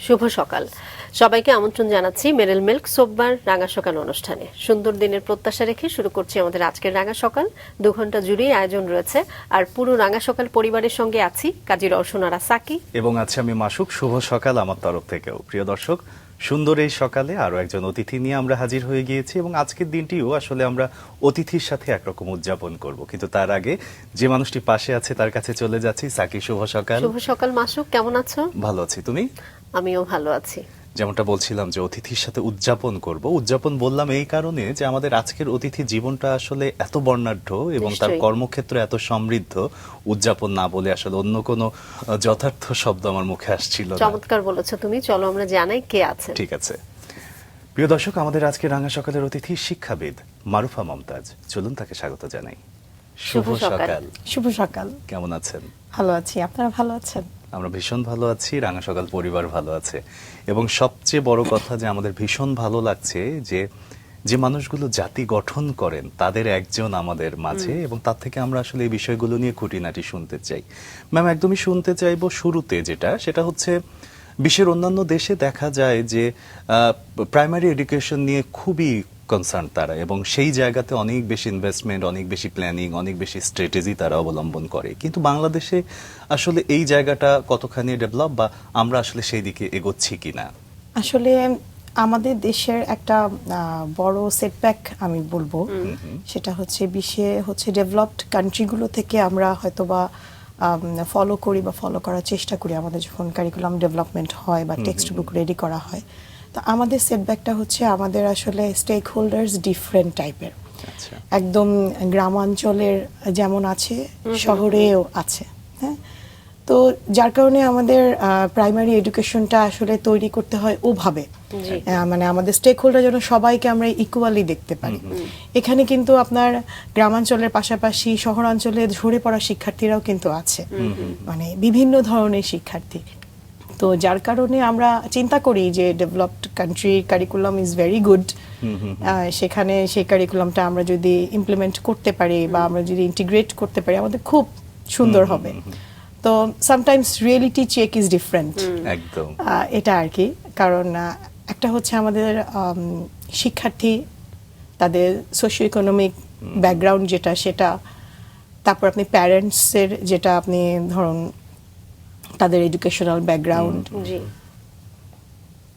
শুভ সকাল সবাইকে আমন্ত্রণ জানাচ্ছি মেরিল মিল্ক সোববার রাঙা সকাল অনুষ্ঠানে। সুন্দর দিনের প্রত্যাশা রেখে শুরু করছি আমাদের আজকের রাঙা সকাল। 2 ঘন্টা জুড়েই আয়োজন রয়েছে, আর পুরো রাঙা সকাল পরিবারের সঙ্গে আছি কাজী রওশনারা সাকি এবং আছে আমি মাসুক। শুভ সকাল আমার তরফ থেকেও। প্রিয় দর্শক, সুন্দর এই সকালে আরো একজন অতিথি নিয়ে আমরা হাজির হয়ে গিয়েছি এবং আজকের দিনটিও আসলে আমরা অতিথির সাথে একরকম উদযাপন করব, কিন্তু তার আগে যে মানুষটি পাশে আছে তার কাছে চলে যাচ্ছি। সাকি, শুভ সকাল। শুভ সকাল মাসুক, কেমন আছো? ভালো আছি, তুমি? আমিও ভালো আছি। যেমনটা বলছিলাম যে অতিথির সাথে উদযাপন করব, উদযাপন বললাম এই কারণে যে আমাদের আজকের অতিথি জীবনটা আসলে এত বর্ণাঢ্য এবং তার কর্মক্ষেত্র এত সমৃদ্ধ, উদযাপন না বলে আসলে অন্য কোনো যথার্থ শব্দ আমার মুখে আসছিল না। চমৎকার বলেছো তুমি, চলো আমরা জানাই কে আছে। ঠিক আছে। প্রিয় দর্শক, আমাদের আজকে রাঙা সকালের অতিথি শিক্ষাবিদ মারুফা মমতাজ। চলুন তাকে স্বাগত জানাই। শুভ সকাল। শুভ সকাল। কেমন আছেন? ভালো আছি, আপনারা ভালো আছেন? আমরা ভীষণ ভালো আছি, রাঙা সকাল পরিবার ভালো আছে, এবং সবচেয়ে বড় কথা যে আমাদের ভীষণ ভালো লাগছে যে যে মানুষগুলো জাতি গঠন করেন তাদের একজন আমাদের মাঝে, এবং তার থেকে আমরা আসলে এই বিষয়গুলো নিয়ে খুঁটিনাটি শুনতে চাই। ম্যাম, একদমই শুনতে চাইবো শুরুতে সেটা হচ্ছে বিশ্বের অন্যান্য দেশে দেখা যায় যে প্রাইমারি এডুকেশন নিয়ে খুবই কনসার্ন তারা, এবং সেই জায়গাতে অনেক বেশি ইনভেস্টমেন্ট, অনেক বেশি প্ল্যানিং, অনেক বেশি স্ট্র্যাটেজি তারা অবলম্বন করে। কিন্তু বাংলাদেশে আসলে এই জায়গাটা কতখানি ডেভেলপ, বা আমরা আসলে সেই দিকে এগোচ্ছি কিনা? আসলে আমাদের দেশের একটা বড় সেটব্যাক আমি বলবো, সেটা হচ্ছে বিশ্বে ডেভেলপড কান্ট্রিগুলো থেকে আমরা হয়তোবা ফলো করি বা ফলো করার চেষ্টা করি আমাদের যখন কারিকুলাম ডেভেলপমেন্ট হয় বা টেক্সট বুক রেডি করা হয়। তো আমাদের সেটব্যাকটা হচ্ছে আমাদের আসলে স্টেক হোল্ডার্স ডিফারেন্ট টাইপের। একদম গ্রামাঞ্চলের যেমন আছে, শহরেও আছে। হ্যাঁ, তো যার কারণে আমাদের প্রাইমারি এডুকেশনটা আসলে তৈরি করতে হয় ওভাবে, মানে আমাদের স্টেক হোল্ডার যেন সবাইকে আমরা ইকুয়ালি দেখতে পারি। এখানে কিন্তু আপনার গ্রামাঞ্চলের পাশাপাশি শহরাঞ্চলে ঝরে পড়া শিক্ষার্থীরাও কিন্তু আছে, মানে বিভিন্ন ধরনের শিক্ষার্থী। তো যার কারণে আমরা চিন্তা করি যে developed country curriculum is very good, সেখানে সেই কারিকুলামটা আমরা যদি ইমপ্লিমেন্ট করতে পারি বা আমরা যদি ইন্টিগ্রেট করতে পারি আমাদের খুব সুন্দর হবে। তো sometimes reality check is different, একদম এটা আর কি। কারণ একটা হচ্ছে আমাদের শিক্ষার্থী, তাদের সোশিও ইকোনমিক ব্যাকগ্রাউন্ড সেটা, তারপর আপনি প্যারেন্টসের যেটা আপনি ধরুন তাদের এডুকেশনাল ব্যাকগ্রাউন্ড,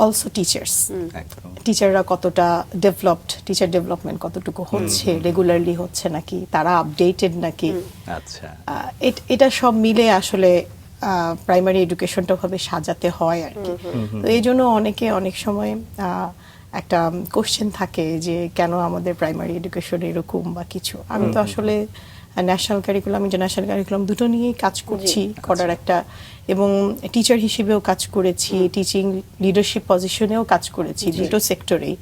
অলসো টিচাররা কতটা ডেভেলপড, টিচার ডেভেলপমেন্ট কতটুকু হচ্ছে, রেগুলারলি হচ্ছে নাকি, তারা আপডেটেড নাকি। আচ্ছা, এটা সব মিলে আসলে প্রাইমারি এডুকেশনটা ভাবে সাজাতে হয় আর কি। তো এই জন্য অনেক সময় একটা কোশ্চেন থাকে যে কেন আমাদের প্রাইমারি এডুকেশন এরকম বা কিছু। আমি তো আসলে ন্যাশনাল কারিকুলাম, ইন্টারন্যাশনাল কারিকুলাম দুটো নিয়েই কাজ করছি, করার একটা, এবং টিচার হিসেবেও কাজ করেছি, টিচিং লিডারশিপ পজিশনেও কাজ করেছি, দুটো সেক্টরেই।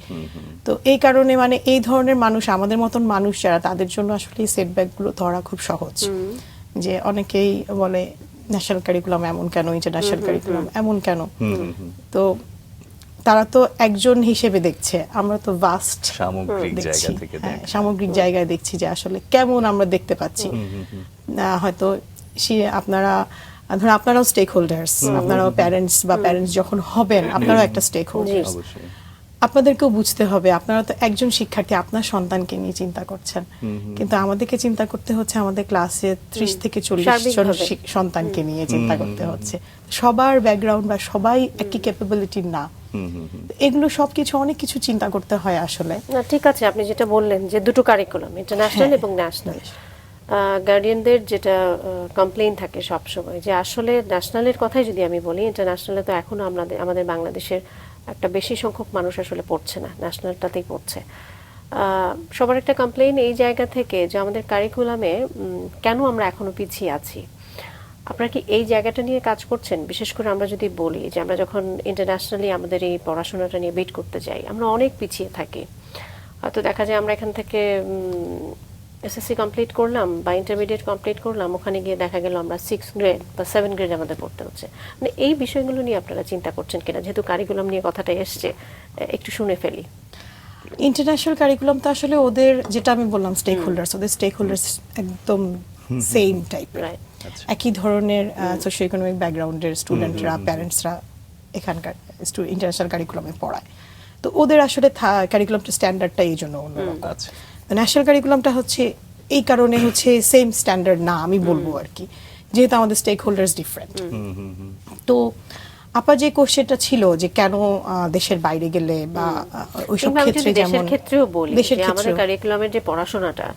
তো এই কারণে মানে এই ধরনের মানুষ, আমাদের মতন মানুষ যারা, তাদের জন্য আসলে এই সেটব্যাকগুলো ধরা খুব সহজ। যে অনেকেই বলে ন্যাশনাল কারিকুলাম এমন কেন, ইন্টারন্যাশনাল কারিকুলাম এমন কেন। তো তারা তো একজন হিসেবে দেখছে, আমরা তো ভাস্ট সামগ্রিক জায়গায় দেখছি যে আসলে কেমন আমরা দেখতে পাচ্ছি। হয়তো আপনারাও স্টেক হোল্ডার্স, আপনারাও প্যারেন্টস বা প্যারেন্টস যখন হবেন আপনারাও একটা স্টেক হোল্ডার্স। আপনাদেরকেও বুঝতে হবে, আপনারা তো একজন শিক্ষার্থী, আপনার সন্তানকে নিয়ে চিন্তা করছেন, কিন্তু আমাদেরকে চিন্তা করতে হচ্ছে আমাদের ক্লাসে 30 থেকে 40 জন সন্তানকে নিয়ে চিন্তা করতে হচ্ছে। সবার ব্যাকগ্রাউন্ড বা সবাই একই ক্যাপাবিলিটি না, এগুলো সবকিছু অনেক কিছু চিন্তা করতে হয় আসলে। ঠিক আছে, আপনি যেটা বললেন যে দুটো কারিকুলাম, ইন্টারন্যাশনাল এবং ন্যাশনাল, গার্ডিয়ানদের যেটা কমপ্লেইন থাকে সবসময় যে আসলে ন্যাশনালের কথাই যদি আমি বলি, ইন্টারন্যাশনালে তো এখনো আমাদের বাংলাদেশের একটা বেশি সংখ্যক মানুষ আসলে পড়ছে না, ন্যাশনালটাতেই পড়ছে। সবার একটা কমপ্লেইন এই জায়গা থেকে যে আমাদের কারিকুলামে কেন আমরা এখনো পিছিয়ে আছি। আপনারা কি এই জায়গাটা নিয়ে কাজ করছেন? বিশেষ করে আমরা যদি বলি যে আমরা যখন ইন্টারন্যাশনালি আমাদের এই পড়াশোনাটা নিয়ে বিট করতে যাই, আমরা অনেক পিছিয়ে থাকি। হয়তো দেখা যায় আমরা এখান থেকে এসএসসি কমপ্লিট করলাম বা ইন্টারমিডিয়েট কমপ্লিট করলাম, ওখানে গিয়ে দেখা গেল আমরা 6 গ্রেড বা 7 গ্রেড আমাদের পড়তে হচ্ছে। মানে এই বিষয়গুলো নিয়ে আপনারা চিন্তা করছেন কিনা? যেহেতু কারিকুলাম নিয়ে কথাটা এসছে, একটু শুনে ফেলি। ইন্টারন্যাশনাল কারিকুলাম তো আসলে ওদের, যেটা আমি বললাম স্টেক হোল্ডার্স, ওদের স্টেক হোল্ডার্স একদম সেম টাইপ, একই ধরনের সোশিও ইকোনমিক ব্যাকগ্রাউন্ডের স্টুডেন্টরা, প্যারেন্টসরা এখানকার ইন্টারন্যাশনাল কারিকুলামে পড়ায়। তো ওদের আসলে কারিকুলামটা স্ট্যান্ডার্ডটা এই জন্য অন্যরকম। আচ্ছা। ন্যাশনাল কারিকুলামটা হচ্ছে এই কারণে হচ্ছে সেম স্ট্যান্ডার্ড না আমি বলবো আর কি, যেহেতু আমাদের স্টেক হোল্ডার্স ডিফারেন্ট। তো আপা যে কোশ্চেনটা ছিল যে কেন দেশের বাইরে গেলে বা ওইসব কিংবা আমি ক্ষেত্রে, যদি দেশের যেমন ক্ষেত্রেও বলি দেশের যে আমাদের ক্ষেত্রেও কারিকুলামের যে পড়াশোনাটা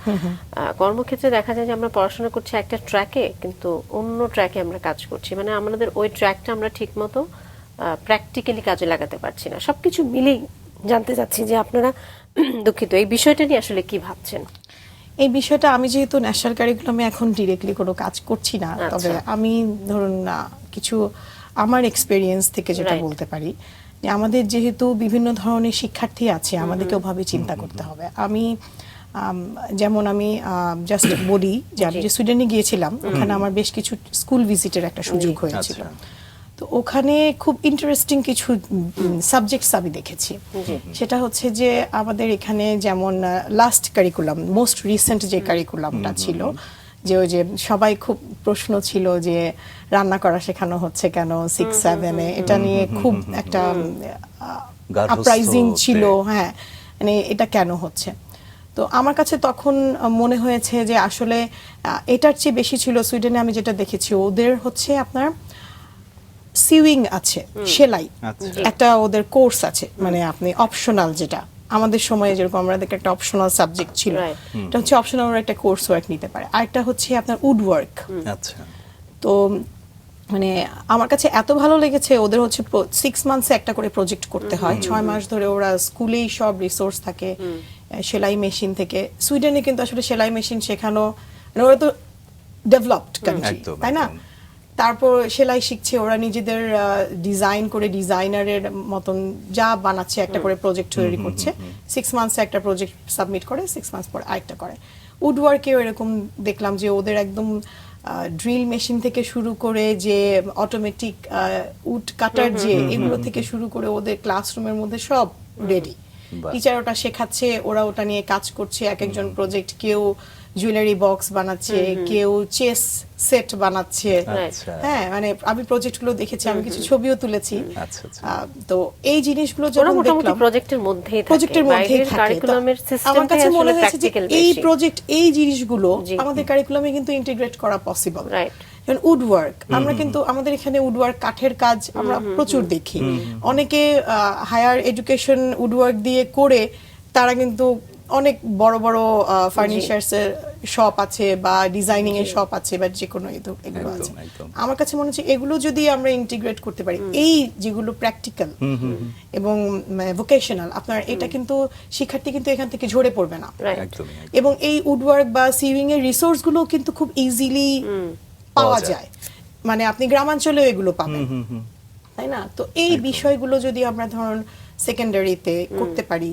কর্মক্ষেত্রে দেখা যায় যে আমরা পড়াশোনা করছি একটা ট্র্যাকে, কিন্তু অন্য ট্র্যাকে আমরা কাজ করছি, মানে আমাদের ওই ট্র্যাকটা আমরা ঠিক মতো প্র্যাকটিক্যালি কাজে লাগাতে পারছি না। সবকিছু মিলেই জানতে চাচ্ছি যে আপনারা দুঃখিত এই বিষয়টা নিয়ে আসলে কি ভাবছেন। এই বিষয়টা আমি যেহেতু ন্যাশনাল কারিকুলামে এখন ডিরেক্টলি কোনো কাজ করছি না, আচ্ছা। তবে আমি ধরুন কিছু আমার এক্সপেরিয়েন্স থেকে যেটা Right. বলতে পারি যে আমাদের যেহেতু বিভিন্ন ধরনের শিক্ষার্থী আছে, আমাদেরকে ওভাবে চিন্তা করতে হবে। আমি যেমন আমি জাস্ট বলি যে আমি জি। যে সুইডেনে গিয়েছিলাম, ওখানে আমার বেশ কিছু স্কুল ভিজিটের একটা সুযোগ হয়েছিল। আচ্ছা। তো ওখানে খুব ইন্টারেস্টিং কিছু সাবজেক্টস আমি দেখেছি। সেটা হচ্ছে যে আমাদের এখানে যেমন লাস্ট কারিকুলাম, মোস্ট রিসেন্ট যে কারিকুলামটা ছিল, যে ওই যে সবাই খুব প্রশ্ন ছিল যে রান্না করা শেখানো হচ্ছে কেন 6-7-এ, এটা নিয়ে খুব একটা গার্হস্থ্য আপ্রাইজিং ছিল। তে। হ্যাঁ, মানে এটা কেন হচ্ছে। তো আমার কাছে তখন মনে হয়েছে যে আসলে এটার চেয়ে বেশি ছিল সুইডেনে আমি যেটা দেখেছি, ওদের হচ্ছে আপনার সিউইং আছে, সেলাই আচ্ছা। একটা ওদের কোর্স আছে, মানে আপনি অপশনাল, যেটা আমাদের সময়ে যেরকম আমাদের একটা অপশনাল সাবজেক্ট ছিল, Right. এটা হচ্ছে অপশনাল একটা কোর্স ওয়ার্ক নিতে পারে। আরেকটা হচ্ছে আপনার উড ওয়ার্ক। আচ্ছা। তো মানে আমার কাছে এত ভালো লেগেছে, ওদের হচ্ছে 6 মান্থসে একটা করে প্রজেক্ট করতে হয়, 6 মাস ধরে ওরা স্কুলেই সব রিসোর্স থাকে, সেলাই মেশিন থেকে। সুইডেনে কিন্তু আসলে সেলাই মেশিন শেখানো, মানে ওরা তো ডেভেলপড কান্ট্রি, একদম, তাই না? একদম। তারপর সেলাই শিখছে ওরা, নিজেদের ডিজাইন করে ডিজাইনারের মতন যা বানাচ্ছে, একটা করে প্রজেক্ট তৈরি করছে। 6 মান্থসে একটা প্রজেক্ট সাবমিট করে, 6 মান্থস পর আরেকটা করে। উড ওয়ার্কেও এরকম দেখলাম যে ওদের একদম ড্রিল মেশিন থেকে শুরু করে যে অটোমেটিক উড কাটার যে এগুলো থেকে শুরু করে ওদের ক্লাসরুমের মধ্যে সব রেডি। বাহ। টিচার ওটা শেখাচ্ছে, ওরা ওটা নিয়ে কাজ করছে, এক একজন প্রজেক্ট, কেউ জুয়েলারি বক্স বানাচ্ছে, কেউ চেস সেট বানাচ্ছে। আচ্ছা। হ্যাঁ, মানে আমি প্রজেক্টগুলো দেখেছি, আমি কিছু ছবিও তুলেছি। আচ্ছা, আচ্ছা। তো এই জিনিসগুলো ওরা যখন মোটামুটি দেখলাম প্রজেক্টের মধ্যেই থাকে, প্রজেক্টের মধ্যেই বাইরের থাকে, কারিকুলামের আমার সিস্টেমটাই কাছে মনে আসলে হয়েছে যে প্র্যাকটিক্যাল এই বেশি। প্রজেক্ট, এই জিনিসগুলো জি। আমাদের কারিকুলামে কিন্তু ইন্টিগ্রেট করা পসিবল। Right. যেমন উড ওয়ার্ক, আমরা কিন্তু আমাদের এখানে উড ওয়ার্ক, কাঠের কাজ আমরা প্রচুর দেখি। অনেকে হায়ার এডুকেশন উড ওয়ার্ক দিয়ে করে তারা কিন্তু অনেক বড় বড় ফার্নিচার্স এর শপ আছে বা ডিজাইনিং এর শপ আছে বা যে কোনো এগুলো একদম, আছে। একদম। আমার কাছে মনে হচ্ছে এগুলো যদি আমরা ইন্টিগ্রেট করতে পারি, এই যেগুলো প্র্যাকটিক্যাল এবং ভোকেশনাল, আপনার এটা কিন্তু শিক্ষার্থী কিন্তু এখান থেকে ঝরে পড়বে না। Right. একদমই, একদম। এবং এই উডওয়ার্ক বা সিউইং এর রিসোর্স গুলো কিন্তু খুব ইজিলি পাওয়া পাওয়া যায়, মানে আপনি গ্রামাঞ্চলেও এগুলো পাবেন, তাই না? তো এই বিষয়গুলো যদি আমরা ধরুন সেকেন্ডারিতে করতে পারি,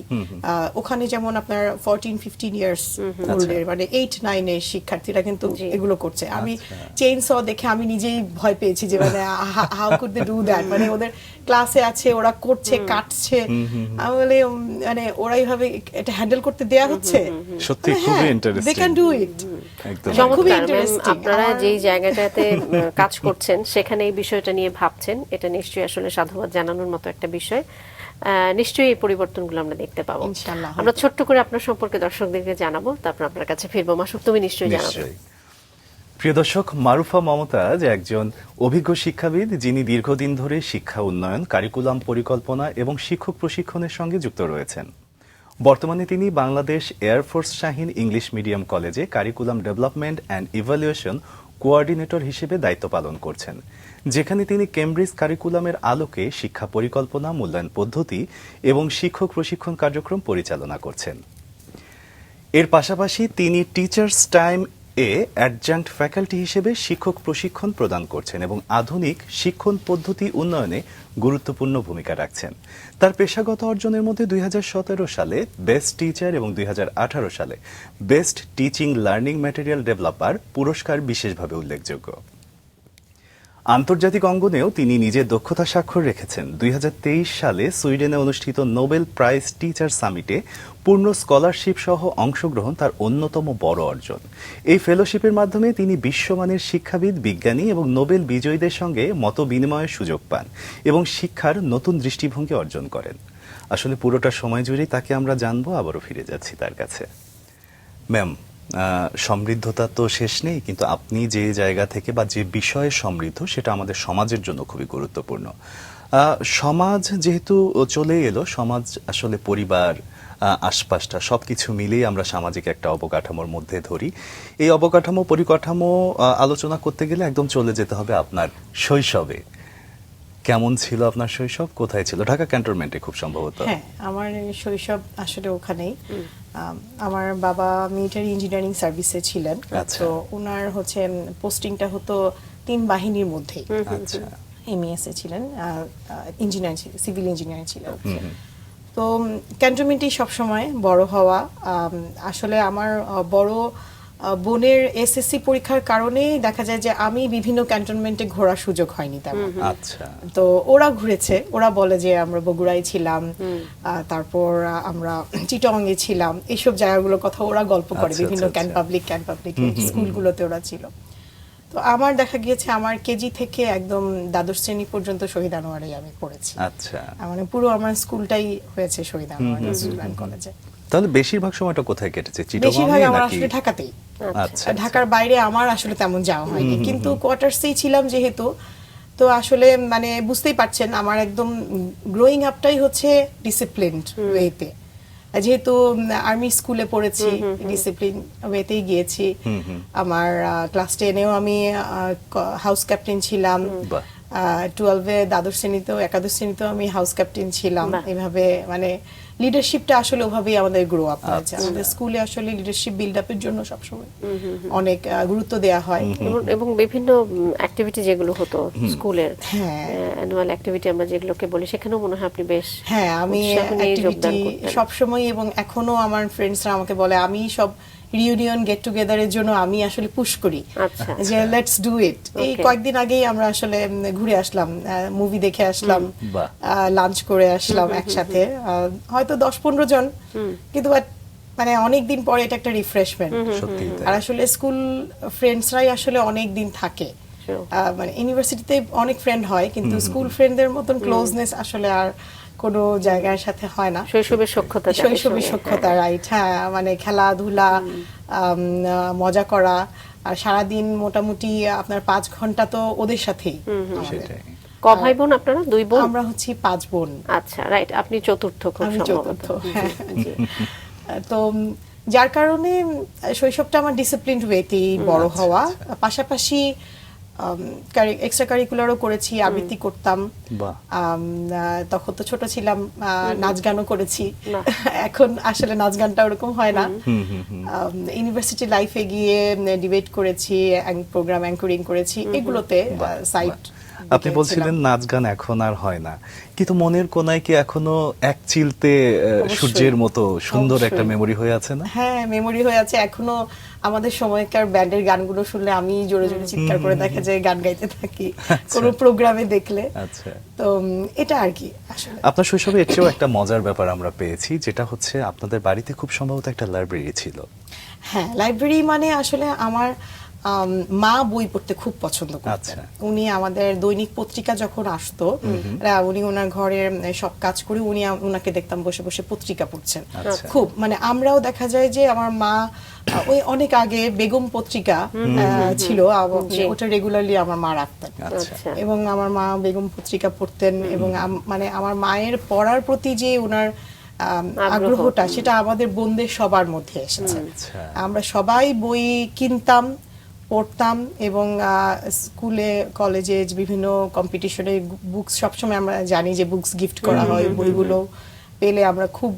ওখানে যেমন আপনার 14-15 ইয়ার্স ওল্ডের, মানে 8-9 এর শিক্ষার্থীরা কিন্তু জি। এগুলো করছে। আমি আচ্ছা। চেইন স দেখে আমি নিজেই ভয় পেয়েছি যে মানে how could they do that, মানে ওদের ক্লাসে আছে, ওরা করছে, কাটছে, আমি বলি মানে ওরা এইভাবে এটা হ্যান্ডেল করতে দেয়া হচ্ছে। সত্যি মানে খুবই হ্যাঁ, interesting. they can do it. একদম। খুবই চমৎকার ম্যাম, interesting। আপনারা আমার- যেই জায়গাটাতে কাজ করছেন সেখানে এই বিষয়টা নিয়ে ভাবছেন, এটা নিশ্চয়ই আসলে সাধুবাদ জানানোর মতো একটা বিষয়। নিশ্চয়ই এই পরিবর্তনগুলো আমরা দেখতে পাবো। ইনশাআল্লাহ। আমরা ছোট্ট করে আপনার সম্পর্কে দর্শকদেরকে জানাবো, তারপর আপনার কাছে ফিরবো। মাসুক, তুমি নিশ্চয়ই জানাবে। নিশ্চয়ই। প্রিয় দর্শক, মারুফা মমতাজ একজন অভিজ্ঞ শিক্ষাবিদ, যিনি দীর্ঘদিন ধরে শিক্ষা উন্নয়ন, কারিকুলাম পরিকল্পনা এবং শিক্ষক প্রশিক্ষণের সঙ্গে যুক্ত রয়েছেন। বর্তমানে তিনি Bangladesh air force Shaheen English medium কলেজে curriculum development and evaluation coordinator হিসেবে দায়িত্ব পালন করছেন, যেখানে তিনি কেমব্রিজ কারিকুলামের আলোকে শিক্ষা পরিকল্পনা, মূল্যায়ন পদ্ধতি এবং শিক্ষক প্রশিক্ষণ কার্যক্রম পরিচালনা করছেন। এর পাশাপাশি তিনি টিচার্স টাইম এ অ্যাডজাঙ্ক্ট ফ্যাকাল্টি হিসেবে শিক্ষক প্রশিক্ষণ প্রদান করছেন এবং আধুনিক শিক্ষণ পদ্ধতি উন্নয়নে গুরুত্বপূর্ণ ভূমিকা রাখছেন। তার পেশাগত অর্জনের মধ্যে 2017 সালে বেস্ট টিচার এবং 2018 সালে best teaching learning material developer পুরস্কার বিশেষভাবে উল্লেখযোগ্য। আন্তর্জাতিক অঙ্গনেও তিনি নিজের দক্ষতা স্বাক্ষর রেখেছেন। 2023 সালে সুইডেনে অনুষ্ঠিত নোবেল প্রাইজ টিচার সামিটে পূর্ণ স্কলারশিপ সহ অংশগ্রহণ তার অন্যতম বড় অর্জন। এই ফেলোশিপের মাধ্যমে তিনি বিশ্বমানের শিক্ষাবিদ, বিজ্ঞানী এবং নোবেল বিজয়ীদের সঙ্গে মত বিনিময়ের সুযোগ পান এবং শিক্ষার নতুন দৃষ্টিভঙ্গি অর্জন করেন। আসলে পুরোটা সময় জুড়েই তাকে আমরা জানবো, আবারও ফিরে যাচ্ছি তার কাছে। ম্যাম, সমৃদ্ধতা তো শেষ নেই, কিন্তু আপনি যে জায়গা থেকে বা যে বিষয়ে সমৃদ্ধ সেটা আমাদের সমাজের জন্য খুবই গুরুত্বপূর্ণ। সমাজ যেহেতু চলে এলো, সমাজ আসলে পরিবার, আশপাশটা সবকিছু মিলিয়ে আমরা সামাজিক একটা অবকাঠামোর মধ্যে ধরি। এই অবকাঠামো পরিকাঠামো আলোচনা করতে গেলে একদম চলে যেতে হবে আপনার শৈশবে। কেমন ছিল আপনার শৈশব? কোথায় ছিল? ঢাকা ক্যান্টনমেন্টে খুব সম্ভবত। হ্যাঁ, আমার শৈশব আসলে ওখানেই। আমার বাবা মিলিটারি ইঞ্জিনিয়ারিং সার্ভিসে ছিলেন, আচ্ছা। তো ওনার হচ্ছে পোস্টিংটা হতো 3 বাহিনীর মধ্যেই। আচ্ছা। এমএস এ ছিলেন, ইঞ্জিনিয়ার, সিভিল ইঞ্জিনিয়ার ছিলেন। তো ক্যান্টনমেন্টেই সবসময় বড় হওয়া। আসলে আমার বড় বোনের এসএসসি পরীক্ষার কারণেই দেখা যায় যে আমি বিভিন্ন ক্যান্টনমেন্টে ঘোরার সুযোগ হয়নি তেমন। আচ্ছা। তো ওরা ঘুরেছে, ওরা বলে যে আমরা বগুড়ায় ছিলাম, তারপর আমরা চিটাগাংয়ে ছিলাম, এইসব জায়গাগুলোর কথা ওরা গল্প করে। আচ্ছা, বিভিন্ন আচ্ছা, ক্যান পাবলিক স্কুলগুলোতে ওরা ছিল। তো আমার দেখা গিয়েছে আমার কেজি থেকে একদম দ্বাদশ শ্রেণী পর্যন্ত শহীদ আনোয়ারেই আমি পড়েছি। আচ্ছা। মানে পুরো আমার স্কুলটাই হয়েছে শহীদ আনোয়ার স্কুল অ্যান্ড কলেজে। তাহলে বেশিরভাগ সময়টা কোথায় কেটেছে? বেশিরভাগ চিটাগং আমার নাকি? আসলে ঢাকাতেই। আচ্ছা। ঢাকার বাইরে আমার আসলে তেমন যাওয়া হয়নি, কিন্তু কোয়ার্টার্সেই ছিলাম যেহেতু, তো আসলে মানে বুঝতেই পারছেন আমার একদম গ্রোয়িং আপটাই হচ্ছে ডিসিপ্লিনড ওয়েতে। যেহেতু আর্মি স্কুলে পড়েছি, ডিসিপ্লিন ওয়েতেই গিয়েছি। আমার ক্লাস 10-এও আমি হাউস ক্যাপ্টেন ছিলাম। বাহ। 12-এ দ্বাদশ শ্রেণীতেও, একাদশ শ্রেণীতেও আমি হাউস ক্যাপ্টেন ছিলাম। এভাবে মানে লিডারশিপটা আসলে ওভাবেই আমাদের গ্রো আপ হয়েছে। আমাদের স্কুলে আসলে লিডারশিপ বিল্ড আপের জন্য সবসময় অনেক গুরুত্ব দেওয়া হয়। এবং বিভিন্ন অ্যাক্টিভিটি যেগুলো হতো স্কুলের, অ্যানুয়াল অ্যাক্টিভিটি আমরা যেগুলোকে বলি, সেখানেও মনে হয় আপনি বেশ হ্যাঁ, আমি উৎসাহ নিয়ে যোগদান অ্যাক্টিভিটি করতেন। সবসময়, এবং এখনো আমার ফ্রেন্ডসরা আমাকে বলে আমি সব রিউনিয়ন গেট টুগেদারের জন্য আমি আসলে পুশ করি আচ্ছা। যে লেটস ডু ইট। এই Okay. কয়েকদিন আগেই আমরা আসলে ঘুরে আসলাম, মুভি দেখে আসলাম, বাহ। লাঞ্চ করে আসলাম একসাথে, হয়তো 10-15 জন, কিন্তু মানে অনেক দিন পরে এটা একটা রিফ্রেশমেন্ট। সত্যি তাই। আর আসলে স্কুল ফ্রেন্ডসরাই আসলে অনেক দিন থাকে। Sure. মানে ইউনিভার্সিটিতে অনেক ফ্রেন্ড হয়, কিন্তু স্কুল ফ্রেন্ডদের মতন ক্লোজনেস আসলে আর কোনো জায়গার সাথে হয় না। শৈশবের সখ্যতা, শৈশবের সখ্যতা, রাইট। হ্যাঁ, মানে খেলাধুলা, মজা করা, আর সারাদিন মোটামুটি আপনার 5 ঘন্টা তো ওদের সাথেই আমাদের। সেটাই। ক ভাই বোন আপনারা? 2 বোন? আমরা হচ্ছি 5 বোন। আচ্ছা, রাইট। আপনি চতুর্থ খুব আমি সম্ভবত। চতুর্থ, হ্যাঁ। তো যার কারণে শৈশবটা আমার ডিসিপ্লিনড ওয়েতেই বড় হওয়া। পাশাপাশি এক্সট্রা কারিকুলারও করেছি, আবৃত্তি করতাম। বাহ। তখন তো ছোট ছিলাম, নাচ গানও করেছি। এখন আসলে নাচ গানটা ওরকম হয় না। ইউনিভার্সিটি লাইফে গিয়ে ডিবেট করেছি, প্রোগ্রাম অ্যাঙ্করিং করেছি, এগুলোতে সাইট। আপনি বলছিলেন নাচ গান এখন আর হয় না, কিন্তু মনের কোনায় কি এখনো এক চিলতে সূর্যের মতো সুন্দর একটা মেমরি হয়ে আছে না? হ্যাঁ, মেমোরি হয়ে আছে এখনো। আমাদের সময়কার ব্যান্ডের গানগুলো শুনলে আমি জোরে জোরে চিৎকার করে দেখা যায় গান গাইতে থাকি কোনো প্রোগ্রামে দেখলে। আচ্ছা। তো এটা আর কি আসলে। আপনার শৈশবে এর চেয়েও একটা মজার ব্যাপার আমরা পেয়েছি, যেটা হচ্ছে আপনাদের বাড়িতে খুব সম্ভবত একটা লাইব্রেরি ছিল। হ্যাঁ, লাইব্রেরি মানে আসলে আমার মা বই পড়তে খুব পছন্দ করতেন। আচ্ছা। উনি আমাদের দৈনিক পত্রিকা যখন আসতো, উনি ওনার ঘরের সব কাজ করে উনাকে দেখতাম বসে বসে পত্রিকা পড়ছেন। আচ্ছা। খুব মানে আমরাও দেখা যায় যে আমার মা ওই অনেক আগে বেগম পত্রিকা ছিল, ওটা রেগুলারলি আমার মা রাখতেন। আচ্ছা। এবং আমার মা বেগম পত্রিকা পড়তেন, এবং মানে আমার মায়ের পড়ার প্রতি যে ওনার আগ্রহটা, সেটা আমাদের বোনদের সবার মধ্যে এসেছে। আচ্ছা। আমরা সবাই বই কিনতাম, পড়তাম, এবং স্কুলে কলেজে বিভিন্ন কম্পিটিশনে বুকস সবসময় আমরা জানি যে বুকস গিফট করা হয়, বইগুলো পেলে আমরা খুব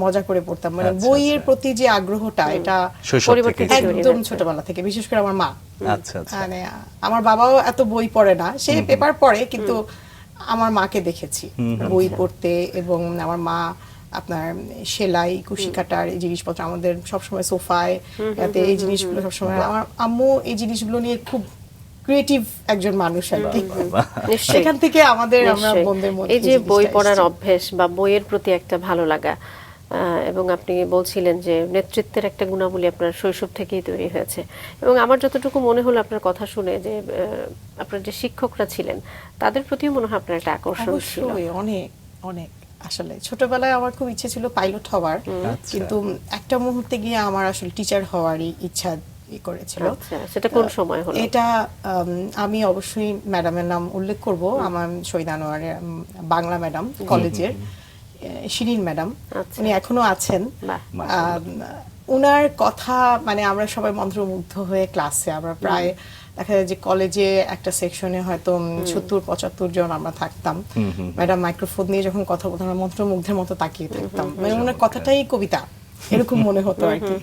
মজা করে পড়তাম। মানে আচ্ছা, বইয়ের আচ্ছা। প্রতি যে আগ্রহটা, এটা শৈশব থেকে একদম ছোটবেলা থেকে, বিশেষ করে আমার মা। আচ্ছা আচ্ছা। মানে আমার বাবাও এত বই পড়ে না, সে পেপার পড়ে, কিন্তু আমার মাকে দেখেছি বই পড়তে। এবং আমার মা আপনার সেলাই, কুশি কাটার এই জিনিসপত্র আমাদের সবসময় সোফায়, এই জিনিসগুলো সবসময়, আমার আম্মু এই জিনিসগুলো নিয়ে খুব ক্রিয়েটিভ একজন মানুষ আর কি। নিশ্চয়ই। সেখান থেকে আমরা নিশ্চয়ই। বন্ধের মধ্যে এই যে জিনিসটা বই পড়ার এসেছে। অভ্যেস বা বইয়ের প্রতি একটা ভালো লাগা, এবং আপনি বলছিলেন যে নেতৃত্বের একটা গুণাবলী আপনার শৈশব থেকেই তৈরি হয়েছে, এবং আমার যতটুকু মনে হলো আপনার কথা শুনে যে আপনার যে শিক্ষকরা ছিলেন তাদের প্রতিও মনে হয় আপনার একটা আকর্ষণ ছিল। অবশ্যই অনেক অনেক আসলে ছোটবেলায় আমার খুব ইচ্ছে ছিল পাইলট হওয়ার, আচ্ছা। কিন্তু একটা মুহূর্তে গিয়ে আমার আসলে টিচার হওয়ারই ইচ্ছা করেছিল। আচ্ছা, সেটা কোন সময় হলো? এটা আমি অবশ্যই ম্যাডামের নাম উল্লেখ করব, আমার শহীদ আনোয়ারের বাংলা ম্যাডাম কলেজের শিরিন ম্যাডাম, আচ্ছা। উনি এখনো আছেন। বাহ। উনার কথা মানে আমরা সবাই মন্ত্রমুগ্ধ হয়ে ক্লাসে আমরা প্রায় দেখা যায় যে কলেজে একটা সেকশনে হয়তো 70-75 জন আমরা থাকতাম। ম্যাডাম মাইক্রোফোন নিয়ে যখন কথা বলতেন আমরা মন্ত্রমুগ্ধের মতো তাকিয়ে থাকতাম, মানে ওনার কথাটাই কবিতা এরকম মনে হতো আর কি।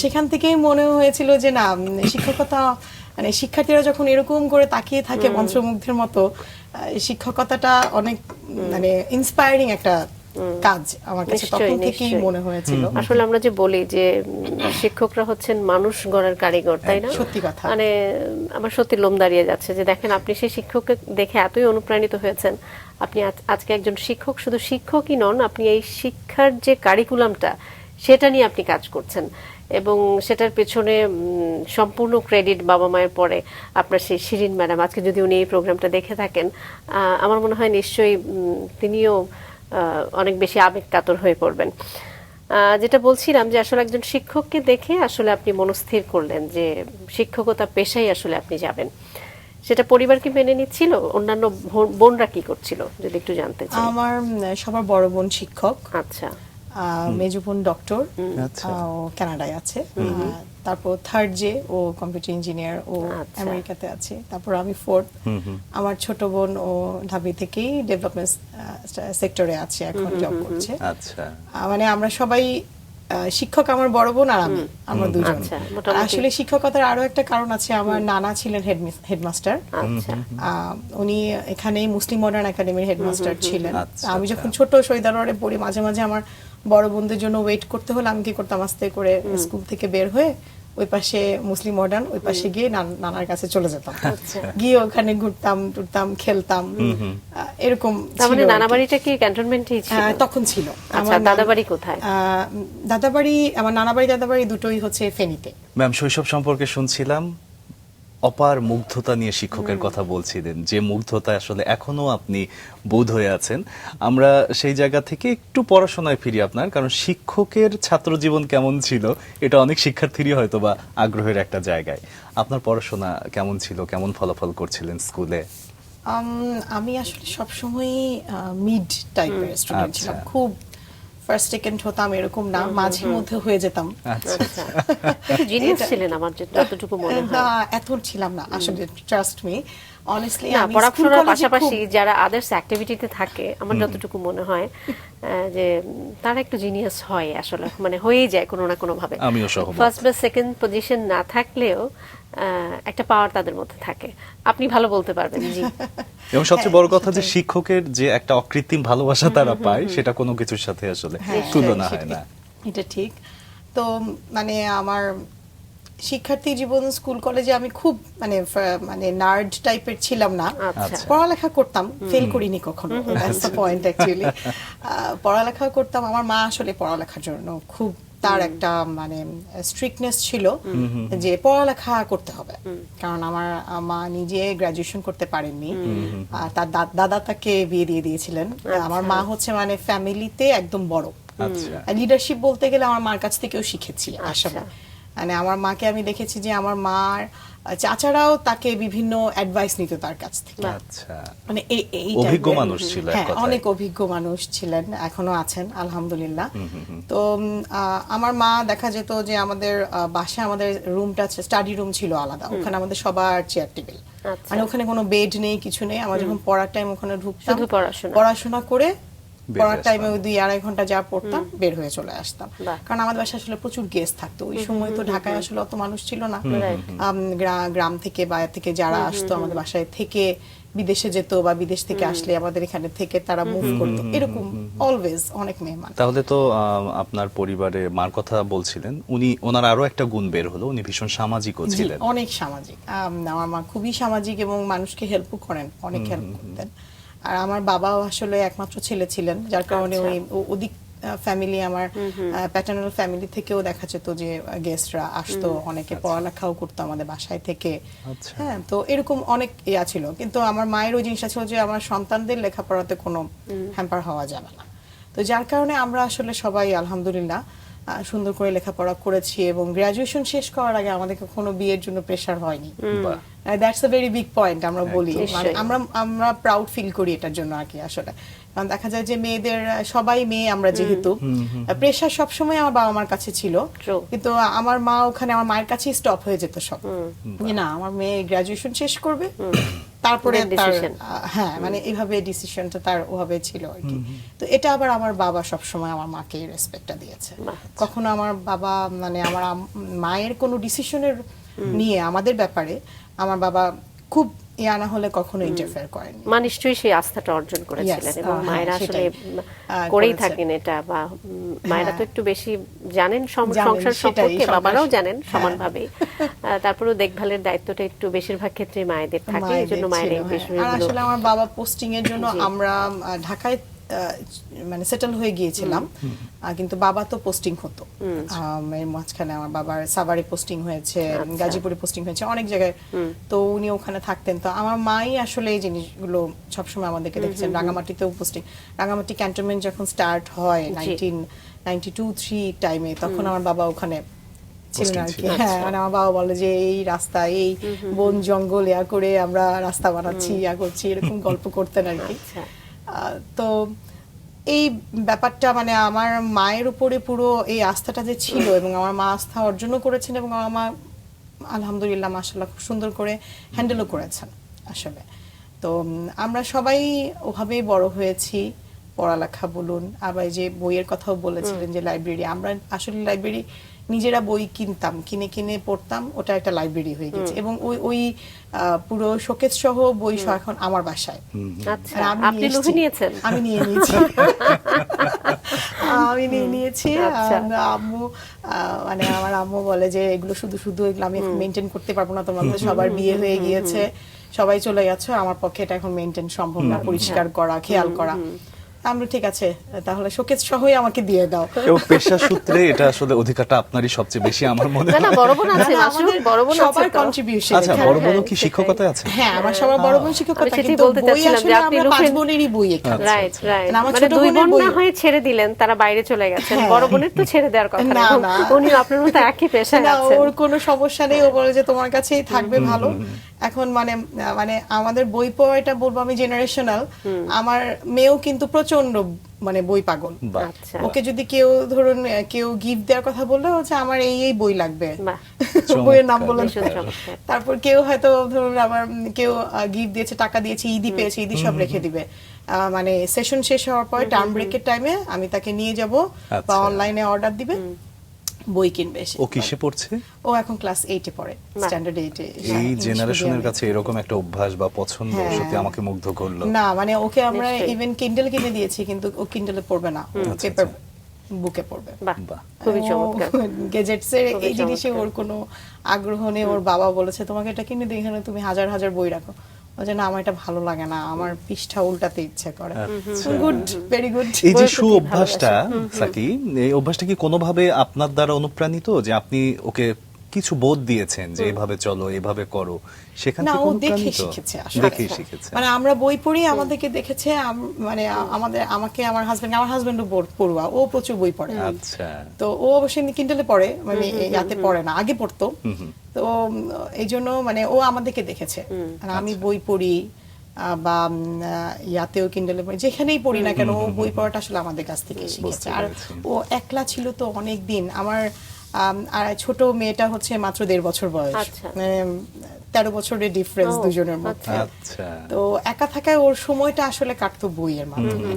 সেখান থেকেই মনে হয়েছিল যে না, শিক্ষকতা মানে শিক্ষার্থীরা যখন এরকম করে তাকিয়ে থাকে মন্ত্রমুগ্ধের মতো, শিক্ষকতাটা অনেক মানে ইন্সপায়ারিং একটা কাজ আমার কাছে নিশ্চয়ই, তখন থেকেই নিশ্চয়ই। মনে হয়েছিল। আসলে আমরা যে বলি যে শিক্ষকরা হচ্ছেন মানুষ গড়ার কারিগর, তাই না? সত্যি কথা। মানে আমার সত্যি লোম দাঁড়িয়ে যাচ্ছে যে দেখেন আপনি সেই শিক্ষককে দেখে এতই অনুপ্রাণিত হয়েছেন, আপনি আজকে একজন শিক্ষক, শুধু শিক্ষকই নন, আপনি এই শিক্ষার যে কারিকুলামটা সেটা নিয়ে আপনি কাজ করছেন, এবং সেটার পেছনে সম্পূর্ণ ক্রেডিট বাবা মায়ের পরে আপনার সেই শিরিন ম্যাডাম। আজকে যদি উনি এই প্রোগ্রামটা দেখে থাকেন, আমার মনে হয় নিশ্চয়ই তিনিও অনেক বেশি আবেগ কাতর হয়ে পড়বেন। যেটা বলছিলাম যে আসলে একজন শিক্ষককে দেখে আসলে আপনি মনস্থির করলেন যে শিক্ষকতা পেশায় আসলে আপনি যাবেন। সেটা পরিবার কি মেনে নিচ্ছিল? অন্যান্য বোনরা কি করছিল যদি একটু জানতে চাই? আমার সবার বড় বোন শিক্ষক, আচ্ছা। মেজো বোন ডক্টর, আচ্ছা। ও কানাডায় আছে। তারপর থার্ড যে ও কম্পিউটার ইঞ্জিনিয়ার, ও আচ্ছা। আমেরিকাতে আছে। তারপর আমি ফোর্থ, আমার ছোট বোন ও ঢাবি থেকেই ডেভেলপমেন্ট সেক্টরে আছে, এখন জব করছে। আচ্ছা। মানে আমরা সবাই শিক্ষক, আমার বড় বোন আর আমি, আমরা দুজন। আচ্ছা, মোটামুটি। আসলে শিক্ষকতার আরো একটা কারণ আছে, আমার নানা ছিলেন হেডমাস্টার। আচ্ছা। উনি এখানেই মুসলিম মডার্ন একাডেমির হেডমাস্টার ছিলেন। আচ্ছা, আমি আচ্ছা। যখন ছোট শহীদ আনোয়ারে পড়ি, মাঝে মাঝে আমার বড় বোনদের জন্য ওয়েট করতে হলে আমি কি করতাম, আস্তে করে স্কুল থেকে বের হয়ে ওই পাশে মুসলিম মডার্ন, ওই পাশে গিয়ে নানার কাছে চলে যেতাম। গিয়ে ওখানে ঘুরতাম টুরতাম, খেলতাম, এরকম তার মানে ছিল আর নানা কি। বাড়িটা কি ক্যান্টনমেন্টেই ছিল? তখন ছিল। আচ্ছা, দাদা বাড়ি কোথায়? দাদাবাড়ি, আমার নানাবাড়ি দাদাবাড়ি দুটোই হচ্ছে ফেনীতে। ম্যাম, শৈশব সম্পর্কে শুনছিলাম, অপার মুগ্ধতা নিয়ে শিক্ষকের কথা বলছিলেন, যে মুগ্ধতা আসলে এখনো আপনি বোধ হয়ে আছেন। আমরা সেই জায়গা থেকে একটু পড়াশোনায় ফিরি আপনার, কারণ শিক্ষকের ছাত্র জীবন কেমন ছিল এটা অনেক শিক্ষার্থীরই হয়তো বা আগ্রহের একটা জায়গায়। আপনার পড়াশোনা কেমন ছিল, কেমন ফলাফল করছিলেন স্কুলে? আমি আসলে সবসময় মিড টাইপের স্টুডেন্ট ছিলাম, আচ্ছা। খুব ফার্স্ট সেকেন্ড হতাম এরকম না, মাঝে মধ্যে হয়ে যেতাম। আচ্ছা। আচ্ছা, জিনিয়াস ছিলেন আমার যতটুকু মনে হয়। না, এত ছিলাম না আসলে, ট্রাস্ট মি, অনেস্টলি। না, আমি পড়াশোনার পাশাপাশি যারা আদার্স অ্যাক্টিভিটিতে থাকে, আমার যতটুকু মনে হয় যে তারা একটু জিনিয়াস হয় আসলে, মানে হয়েই যায় কোনো না কোনো ভাবে। আমিও সহমত। ফার্স্ট বা সেকেন্ড পজিশন না থাকলেও একটা পাওয়ার তাদের মধ্যে থাকে। আপনি ভালো বলতে পারবেন। জি। এবং সবচেয়ে বড় কথা যে শিক্ষকের যে একটা অকৃত্রিম ভালোবাসা তারা পায়, সেটা কোনো কিছুর সাথে আসলে তুলনা হয় না। এটা ঠিক। তো মানে আমার শিক্ষার্থী জীবন, স্কুল কলেজে আমি খুব মানে নার্ড টাইপের ছিলাম না। আচ্ছা। পড়ালেখা করতাম, ফেল করিনি কখনো, দ্যাটস দ্য পয়েন্ট অ্যাকচুয়ালি। পড়ালেখা করতাম, আমার মা আসলে পড়ালেখার জন্য খুব, তার একটা মানে স্ট্রিক্টনেস ছিল যে পড়ালেখা করতে হবে, কারণ আমার মা নিজে গ্রাজুয়েশন করতে পারেননি, তার দাদা তাকে বিয়ে দিয়ে দিয়েছিলেন। আমার মা হচ্ছে মানে ফ্যামিলিতে একদম বড়, লিডারশিপ বলতে গেলে আমার মার কাছ থেকেও শিখেছি আসলে। মানে আমার মাকে আমি দেখেছি যে আমার মার চাচারাও তাকে বিভিন্ন অ্যাডভাইস নিত তার কাছ থেকে। আচ্ছা। মানে এই অভিজ্ঞ মানুষ ছিল এক হ্যাঁ, কথায়। অনেক অভিজ্ঞ মানুষ ছিলেন, এখনো আছেন আলহামদুলিল্লাহ। তো আমার মা দেখা যেত যে আমাদের বাসায় আমাদের রুমটা, স্টাডি রুম ছিল আলাদা, ওখানে আমাদের সবার চেয়ার টেবিল, আচ্ছা। মানে ওখানে কোনো বেড নেই, কিছু নেই। আমার যখন পড়ার টাইম ওখানে ঢুকতাম, শুধু পড়াশোনা। পড়াশোনা করে বের পড়ার হয়ে টাইমে আসতাম। ওই 2-2.5 ঘন্টা যা পড়তাম বের হয়ে চলে আসতাম। বাহ। কারণ আমাদের বাসায় আসলে প্রচুর গেস্ট থাকতো ওই সময়, তো ঢাকায় আসলে অত মানুষ ছিল না। Right. গ্রাম থেকে বাইরে থেকে যারা আসতো আমাদের বাসায় থেকে বিদেশে যেত বা বিদেশ থেকে আসলে আমাদের এখানে থেকে তারা মুভ করতো, এরকম অলওয়েজ অনেক মেহমান। তাহলে তো আপনার পরিবারে মার কথা বলছিলেন, ওনার আরো একটা গুণ বের হলো, উনি ভীষণ সামাজিকও জি, ছিলেন। অনেক সামাজিক। আমার মা খুবই সামাজিক এবং মানুষকে হেল্পও করেন, অনেক হেল্প করতেন। আর আমার বাবাও আসলে একমাত্র ছেলে ছিলেন, যার কারণে আচ্ছা। ওই ওদিক ফ্যামিলি, আমার প্যাটার্নাল ফ্যামিলি থেকেও দেখা যেত যে গেস্টরা আসতো, অনেকে পড়ালেখাও করতো আমাদের বাসায় থেকে। আচ্ছা। হ্যাঁ, তো এরকম অনেক ইয়া ছিল, কিন্তু আমার মায়ের ওই জিনিসটা ছিল যে আমার সন্তানদের লেখাপড়াতে কোনো হ্যাম্পার হওয়া যাবে না। তো যার কারণে আমরা আসলে সবাই আলহামদুলিল্লাহ সুন্দর করে লেখাপড়া করেছি, এবং গ্রাজুয়েশন শেষ করার আগে আমাদের কোনো বিয়ের জন্য প্রেশার হয়নি। বাহ। That's a very big point, আমরা বলি, একদম। মানে নিশ্চয়ই। আমরা প্রাউড ফিল করি এটার জন্য আর কি। আসলে কারণ দেখা যায় যে মেয়েদের, সবাই মেয়ে আমরা যেহেতু, প্রেশার সবসময় আমার বাবা মার কাছে ছিল, True. কিন্তু আমার মা ওখানে আমার মায়ের কাছেই স্টপ হয়ে যেত সব, যে না আমার মেয়ে গ্রাজুয়েশন শেষ করবে তারপরে Then তার decision. হ্যাঁ, মানে এইভাবে ডিসিশনটা তার ওভাবে ছিল আর কি। তো এটা আবার আমার বাবা সবসময় আমার মাকে রেসপেক্টটা দিয়েছে। বাহ। কখনো আমার বাবা, মানে আমার মায়ের কোনো ডিসিশনের নিয়ে আমাদের ব্যাপারে আমার বাবা খুব ইয়া না হলে কখনো ইন্টারফেয়ার করেননি। মা নিশ্চয়ই সেই আস্থাটা অর্জন করেছিলেন, Yes, এবং হ্যাঁ, মায়েরা আসলে সেটাই। করেই করেছেন। থাকেন এটা, বা মায়েরা তো একটু বেশি জানেন জানেন, সংসার সেটাই, সম্পর্কে, সংসার। বাবারাও জানেন হ্যাঁ। সমানভাবেই। তারপরেও দেখভালের দায়িত্বটা একটু বেশিরভাগ ক্ষেত্রে মায়েদের থাকে, এই জন্য মায়েদের মায়ের ছিল, এই হ্যাঁ। আর বিষয়গুলো। আসলে আমার বাবা পোস্টিং এর জন্য জি। আমরা ঢাকায় মানে সেটেল হয়ে গিয়েছিলাম, কিন্তু বাবা তো পোস্টিং হতো। এর মাঝখানে আমার বাবার সাভারে পোস্টিং হয়েছে, আচ্ছা। গাজীপুরে পোস্টিং হয়েছে, অনেক জায়গায়। তো উনি ওখানে থাকতেন, তো আমার মাই আসলে এই জিনিসগুলো সবসময় আমাদেরকে দেখেছেন। রাঙামাটিতেও পোস্টিং, রাঙামাটি ক্যান্টনমেন্ট যখন স্টার্ট হয় জি। 1992-3 টাইমে, তখন আমার বাবা ওখানে ছিলেন Posting আর কি। ছিল। হ্যাঁ, আচ্ছা। মানে আমার বাবা বলে যে এই রাস্তা, এই বন জঙ্গল ইয়া করে আমরা রাস্তা বানাচ্ছি, ইয়া করছি, এরকম গল্প করতেন আর কি। আচ্ছা। তো এই ব্যাপারটা মানে আমার মায়ের উপরে পুরো এই আস্থাটা যে ছিল, এবং আমার মা আস্থা অর্জনও করেছেন, এবং আমার মা আলহামদুলিল্লাহ মাশাআল্লাহ খুব সুন্দর করে হ্যান্ডেলও করেছেন আসলে। তো আমরা সবাই ওভাবেই বড় হয়েছি, পড়ালেখা বলুন, আবার এই যে বইয়ের কথাও বলেছিলেন যে লাইব্রেরি, আমরা আসলে লাইব্রেরি নিজেরা বই কিনতাম, কিনে কিনে পড়তাম, ওটা একটা লাইব্রেরি হয়ে গেছে, এবং ওই পুরো শোকেস সহ বই সহ এখন আমার বাসায়। আচ্ছা, আর আমি আপনি নিয়ে লুভে এসেছি। নিয়েছেন? আমি নিয়ে নিয়েছি। আমি নিয়ে নিয়েছি। আচ্ছা। আম্মু মানে আমার আম্মু বলে যে এগুলো শুধু শুধু এগুলো আমি মেনটেন করতে পারবো না, তোমাদের সবার বিয়ে হয়ে গিয়েছে, সবাই চলে গেছে, আমার পক্ষে এটা এখন মেনটেন সম্ভব না, পরিষ্কার করা, খেয়াল করা। আমরা ঠিক আছে, তাহলে শোকেস সহই আমাকে দিয়ে দাও। এবং পেশা সূত্রে এটা আসলে অধিকারটা আপনারই সবচেয়ে বেশি আমার মনে না হয়। না, বড় বোন আছে, না, না, মাসুদ, আমাদের বড় বোন আছে সবার তো। কন্ট্রিবিউশন। আচ্ছা, বড় বোনও কি সেটাই। শিক্ষকতায় আছে? হ্যাঁ, আমার সবার বড় বোন শিক্ষকতা, আমি সেটাই কিন্তু বলতে বই চাচ্ছিলাম যে আসলে আপনি আমরা 5 লুফে- বোনেরই বই এখানে। রাইট রাইট, না, আমার মানে ছোট দুই বোনের বোন বই- না হয়ে ছেড়ে দিলেন, তারা বাইরে চলে গেছেন। হ্যাঁ। বড় বোনের তো ছেড়ে দেওয়ার কথা না, না, না। উনি আপনার মতো একই পেশায় না, আছেন। ওর কোনো সমস্যা নেই, ও বলে যে তোমার কাছেই থাকবে ভালো। এখন মানে মানে আমাদের বই পড়া, এটা বলবো আমি জেনারেশনাল। আমার মেয়েও কিন্তু প্রচন্ড মানে বই পাগল। বাহ। আচ্ছা। ওকে যদি কেউ ধরুন কেউ গিফট দেওয়ার কথা বললে, হচ্ছে আমার এই বই লাগবে, বাহ, বইয়ের নাম চমৎকার। বলে। ভীষণ চমৎকার। তারপর কেউ হয়তো ধরুন আবার কেউ গিফট দিয়েছে, টাকা দিয়েছে, ঈদি পেয়েছে, ঈদি সব রেখে দিবে। মানে সেশন শেষ হওয়ার পরে টার্ম ব্রেকের টাইমে আমি তাকে নিয়ে যাব, বা আচ্ছা। অনলাইনে অর্ডার দিবে, বই কিনবে এসে। ও কিসে পড়ছে? ও এখন ক্লাস 8-এ পড়ে, স্ট্যান্ডার্ড 8-এ। এই জেনারেশনের কাছে এরকম একটা অভ্যাস বা পছন্দ হ্যাঁ। সত্যি আমাকে মুগ্ধ করলো। না, মানে ওকে আমরা নিশ্চয়ই। ইভেন কিন্ডেল কিনে দিয়েছি, কিন্তু ও কিন্ডেলে পড়বে না, আচ্ছা, পেপার বুকে পড়বে। বাহ, বাহ। খুবই চমৎকার। গেজেটস এর খুবই এই জিনিসে চমৎকার। ওর কোনো আগ্রহ নেই। ওর বাবা বলেছে তোমাকে এটা কিনে দিই, এখানে তুমি হাজার হাজার বই রাখো। ও যে না, আমার এটা ভালো লাগে না, আমার পৃষ্ঠা উল্টাতে ইচ্ছে করে। আচ্ছা। Good, very good. এই যে বইয়ের সু প্রতি অভ্যাসটা সাকি, এই অভ্যাসটা কি কোনোভাবে আপনার দ্বারা অনুপ্রাণিত, যে আপনি ওকে কিছু বোধ দিয়েছেন যে এভাবে চলো, এভাবে করো, সেখান না, থেকে ও দেখে অনুপ্রাণিত? শিখেছে আসলে। দেখেই শিখেছে। মানে আমরা বই পড়ি, আমাদেরকে দেখেছে, মানে আমাকে আমার হাজবেন্ডও পড়ুয়া, ও প্রচুর বই পড়ে। আচ্ছা। তো ও অবশ্যই কিন্ডেলে পড়ে, মানে ইয়াতে পড়ে না, আগে পড়তো। তো এই জন্য মানে ও আমাদেরকে দেখেছে। আর আমি বই পড়ি, বা ইয়াতেও কিন্ডেলে পড়ি, যেখানেই পড়ি না কেন, ও বই পড়াটা আসলে আমাদের কাছ থেকে শিখেছে। আর পেরেছি। ও একলা ছিল তো অনেক দিন। আমার আর ছোট মেয়েটা হচ্ছে মাত্র 1.5 বছর বয়স, আচ্ছা। মানে 13 বছরের ডিফারেন্স ও, দুজনের মধ্যে। আচ্ছা। তো একা থাকায় ওর সময়টা আসলে কাটতো বইয়ের মাধ্যমে।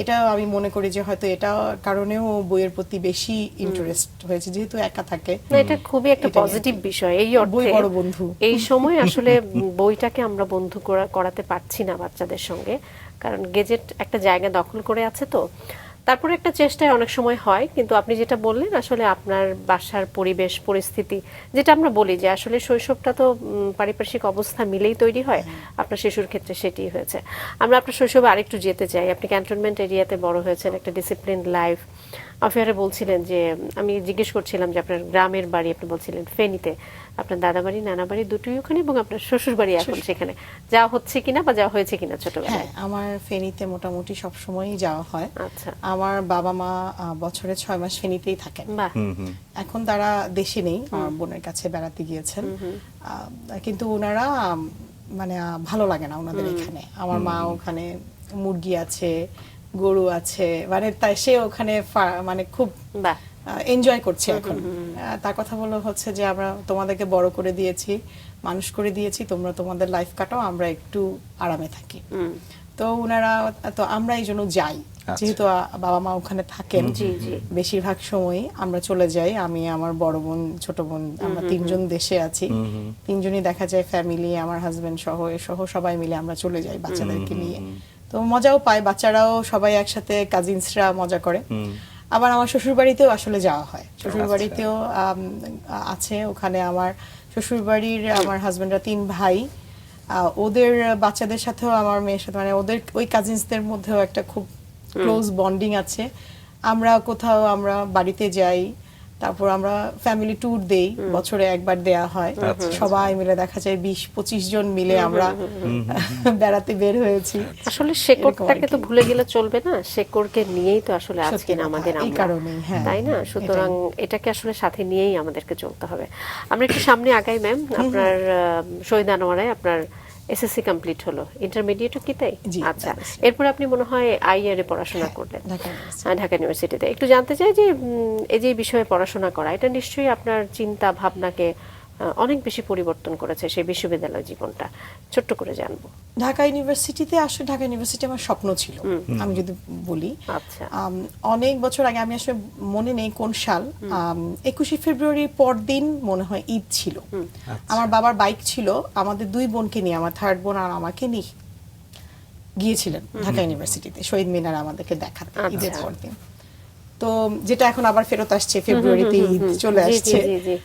এটা আমি মনে করি যে হয়তো এটা কারণেও ও বইয়ের প্রতি বেশি ইন্টারেস্ট হয়েছে, যেহেতু একা থাকে। না, এটা খুবই একটা এটাই আর পজিটিভ কি। বিষয়। এই বই অর্থে বড় বন্ধু। এই সময় আসলে বইটাকে আমরা বন্ধু করাতে পারছি না বাচ্চাদের সঙ্গে, কারণ গেজেট একটা জায়গা দখল করে আছে। তো তারপরে একটা চেষ্টায় অনেক সময় হয়, কিন্তু আপনি যেটা বললেন আসলে আপনার বাসার পরিবেশ পরিস্থিতি, যেটা আমরা বলি যে আসলে শৈশবটা তো পারিপার্শ্বিক অবস্থা মিলেই তৈরি হয়, আপনার শিশুর ক্ষেত্রে সেটি হয়েছে। আমরা আপনার শৈশবে আরেকটু যেতে চাই। আপনি ক্যান্টনমেন্ট এরিয়াতে বড় হয়েছেন, একটা ডিসিপ্লিন লাইফ। অফিয়ারে বলছিলেন যে, আমি জিজ্ঞেস করছিলাম যে আপনার গ্রামের বাড়ি, আপনি বলছিলেন ফেনীতে, আপনার দাদা বাড়ি নানা বাড়ি দুটোই ওখানে, এবং আপনার শ্বশুর বাড়ি এখন সেখানে। যাওয়া হচ্ছে কিনা বা যাওয়া হয়েছে কিনা হ্যাঁ, ছোটবেলায়? আমার ফেনীতে মোটামুটি সব সময়ই যাওয়া হয়। আচ্ছা, আমার বাবা মা বছরে 6 মাস ফেনীতেই থাকেন। বাহ, এখন তারা দেশে নেই, আমার বোনের কাছে বেড়াতে গিয়েছেন। কিন্তু ওনারা মানে ভালো লাগে না ওনাদের এখানে। আমার মা ওখানে মুরগি আছে, গরু আছে, মানে তাই সে ওখানে মানে খুব বাহ, এনজয় করছে এখন। তার কথা বলো হচ্ছে যে আমরা তোমাদেরকে বড় করে দিয়েছি, মানুষ করে দিয়েছি, তোমরা তোমাদের লাইফ কাটাও, আমরা একটু আরামে থাকি। তো ওনারা, তো আমরা এই জন্য যাই, যেহেতু বাবা মা ওখানে থাকেন। জি জি, বেশিরভাগ সময়ই আমরা চলে যাই। আমি, আমার বড় বোন, ছোট বোন, আমরা 3 জন দেশে আছি। 3 জনই দেখা যায় ফ্যামিলি, আমার হাজবেন্ড সহ সবাই মিলে আমরা চলে যাই বাচ্চাদেরকে নিয়ে। তো মজাও পায় বাচ্চারাও, সবাই একসাথে, কাজিনসরা মজা করে। আবার আমার শ্বশুর বাড়িতেও আসলে যাওয়া হয়। শ্বশুর বাড়িতেও আছে, ওখানে আমার শ্বশুর বাড়ির আমার হাজবেন্ডরা 3 ভাই, ওদের বাচ্চাদের সাথেও আমার মেয়ের সাথে, মানে ওদের ওই কাজিনসদের মধ্যেও একটা খুব ক্লোজ বন্ডিং আছে। আমরা কোথাও আমরা বাড়িতে যাই, তারপর আমরা ফ্যামিলি ট্যুর দেই, বছরে একবার দেয়া হয়। সবাই মিলে দেখা যায় 20-25 জন মিলে আমরা বেড়াতে বের হয়েছি। আসলে শেকড়টাকে তো ভুলে গেলে চলবে না, শেকড়কে নিয়েই তো আসলে সত্যি আজকে কথা, আমাদের এই আমরা, কারণেই, হ্যাঁ, তাই না? সুতরাং এটাকে আসলে সাথে নিয়েই আমাদেরকে চলতে হবে। আমরা একটু সামনে আগাই ম্যাম। আপনার শহীদ আনোয়ারায় আপনার এসএসসি কমপ্লিট হলো, ইন্টারমিডিয়েটও কি তাই? জি, আচ্ছা, that's right. এরপর আপনি মনে হয় আইআর এ পড়াশোনা করলেন ঢাকা ইউনিভার্সিটি। ঢাকা ইউনিভার্সিটিতে। একটু জানতে চাই যে এই যে বিষয়ে পড়াশোনা করা, এটা নিশ্চয়ই আপনার চিন্তা ভাবনাকে অনেক বেশি পরিবর্তন করেছে, সেই বিশ্ববিদ্যালয় জীবনটা ছোট্ট করে জানবো। ঢাকা ইউনিভার্সিটিতে আসলে, ঢাকা ইউনিভার্সিটি আমার স্বপ্ন ছিল, আমি যদি বলি। আচ্ছা, অনেক বছর আগে, আমি আসলে মনে নেই কোন সাল, 21শে ফেব্রুয়ারির পর দিন মনে হয় ঈদ ছিল। আমার বাবার বাইক ছিল, আমাদের 2 বোনকে নিয়ে, আমার থার্ড বোন আর আমাকে নিয়ে গিয়েছিলেন ঢাকা ইউনিভার্সিটিতে শহীদ মিনার আমাদেরকে দেখাতে ঈদের পর দিন। তো যেটা এখন আবার ফেরত আসছে, ফেব্রুয়ারিতে ঈদ চলে জি, জি, আসছে। জি, জি।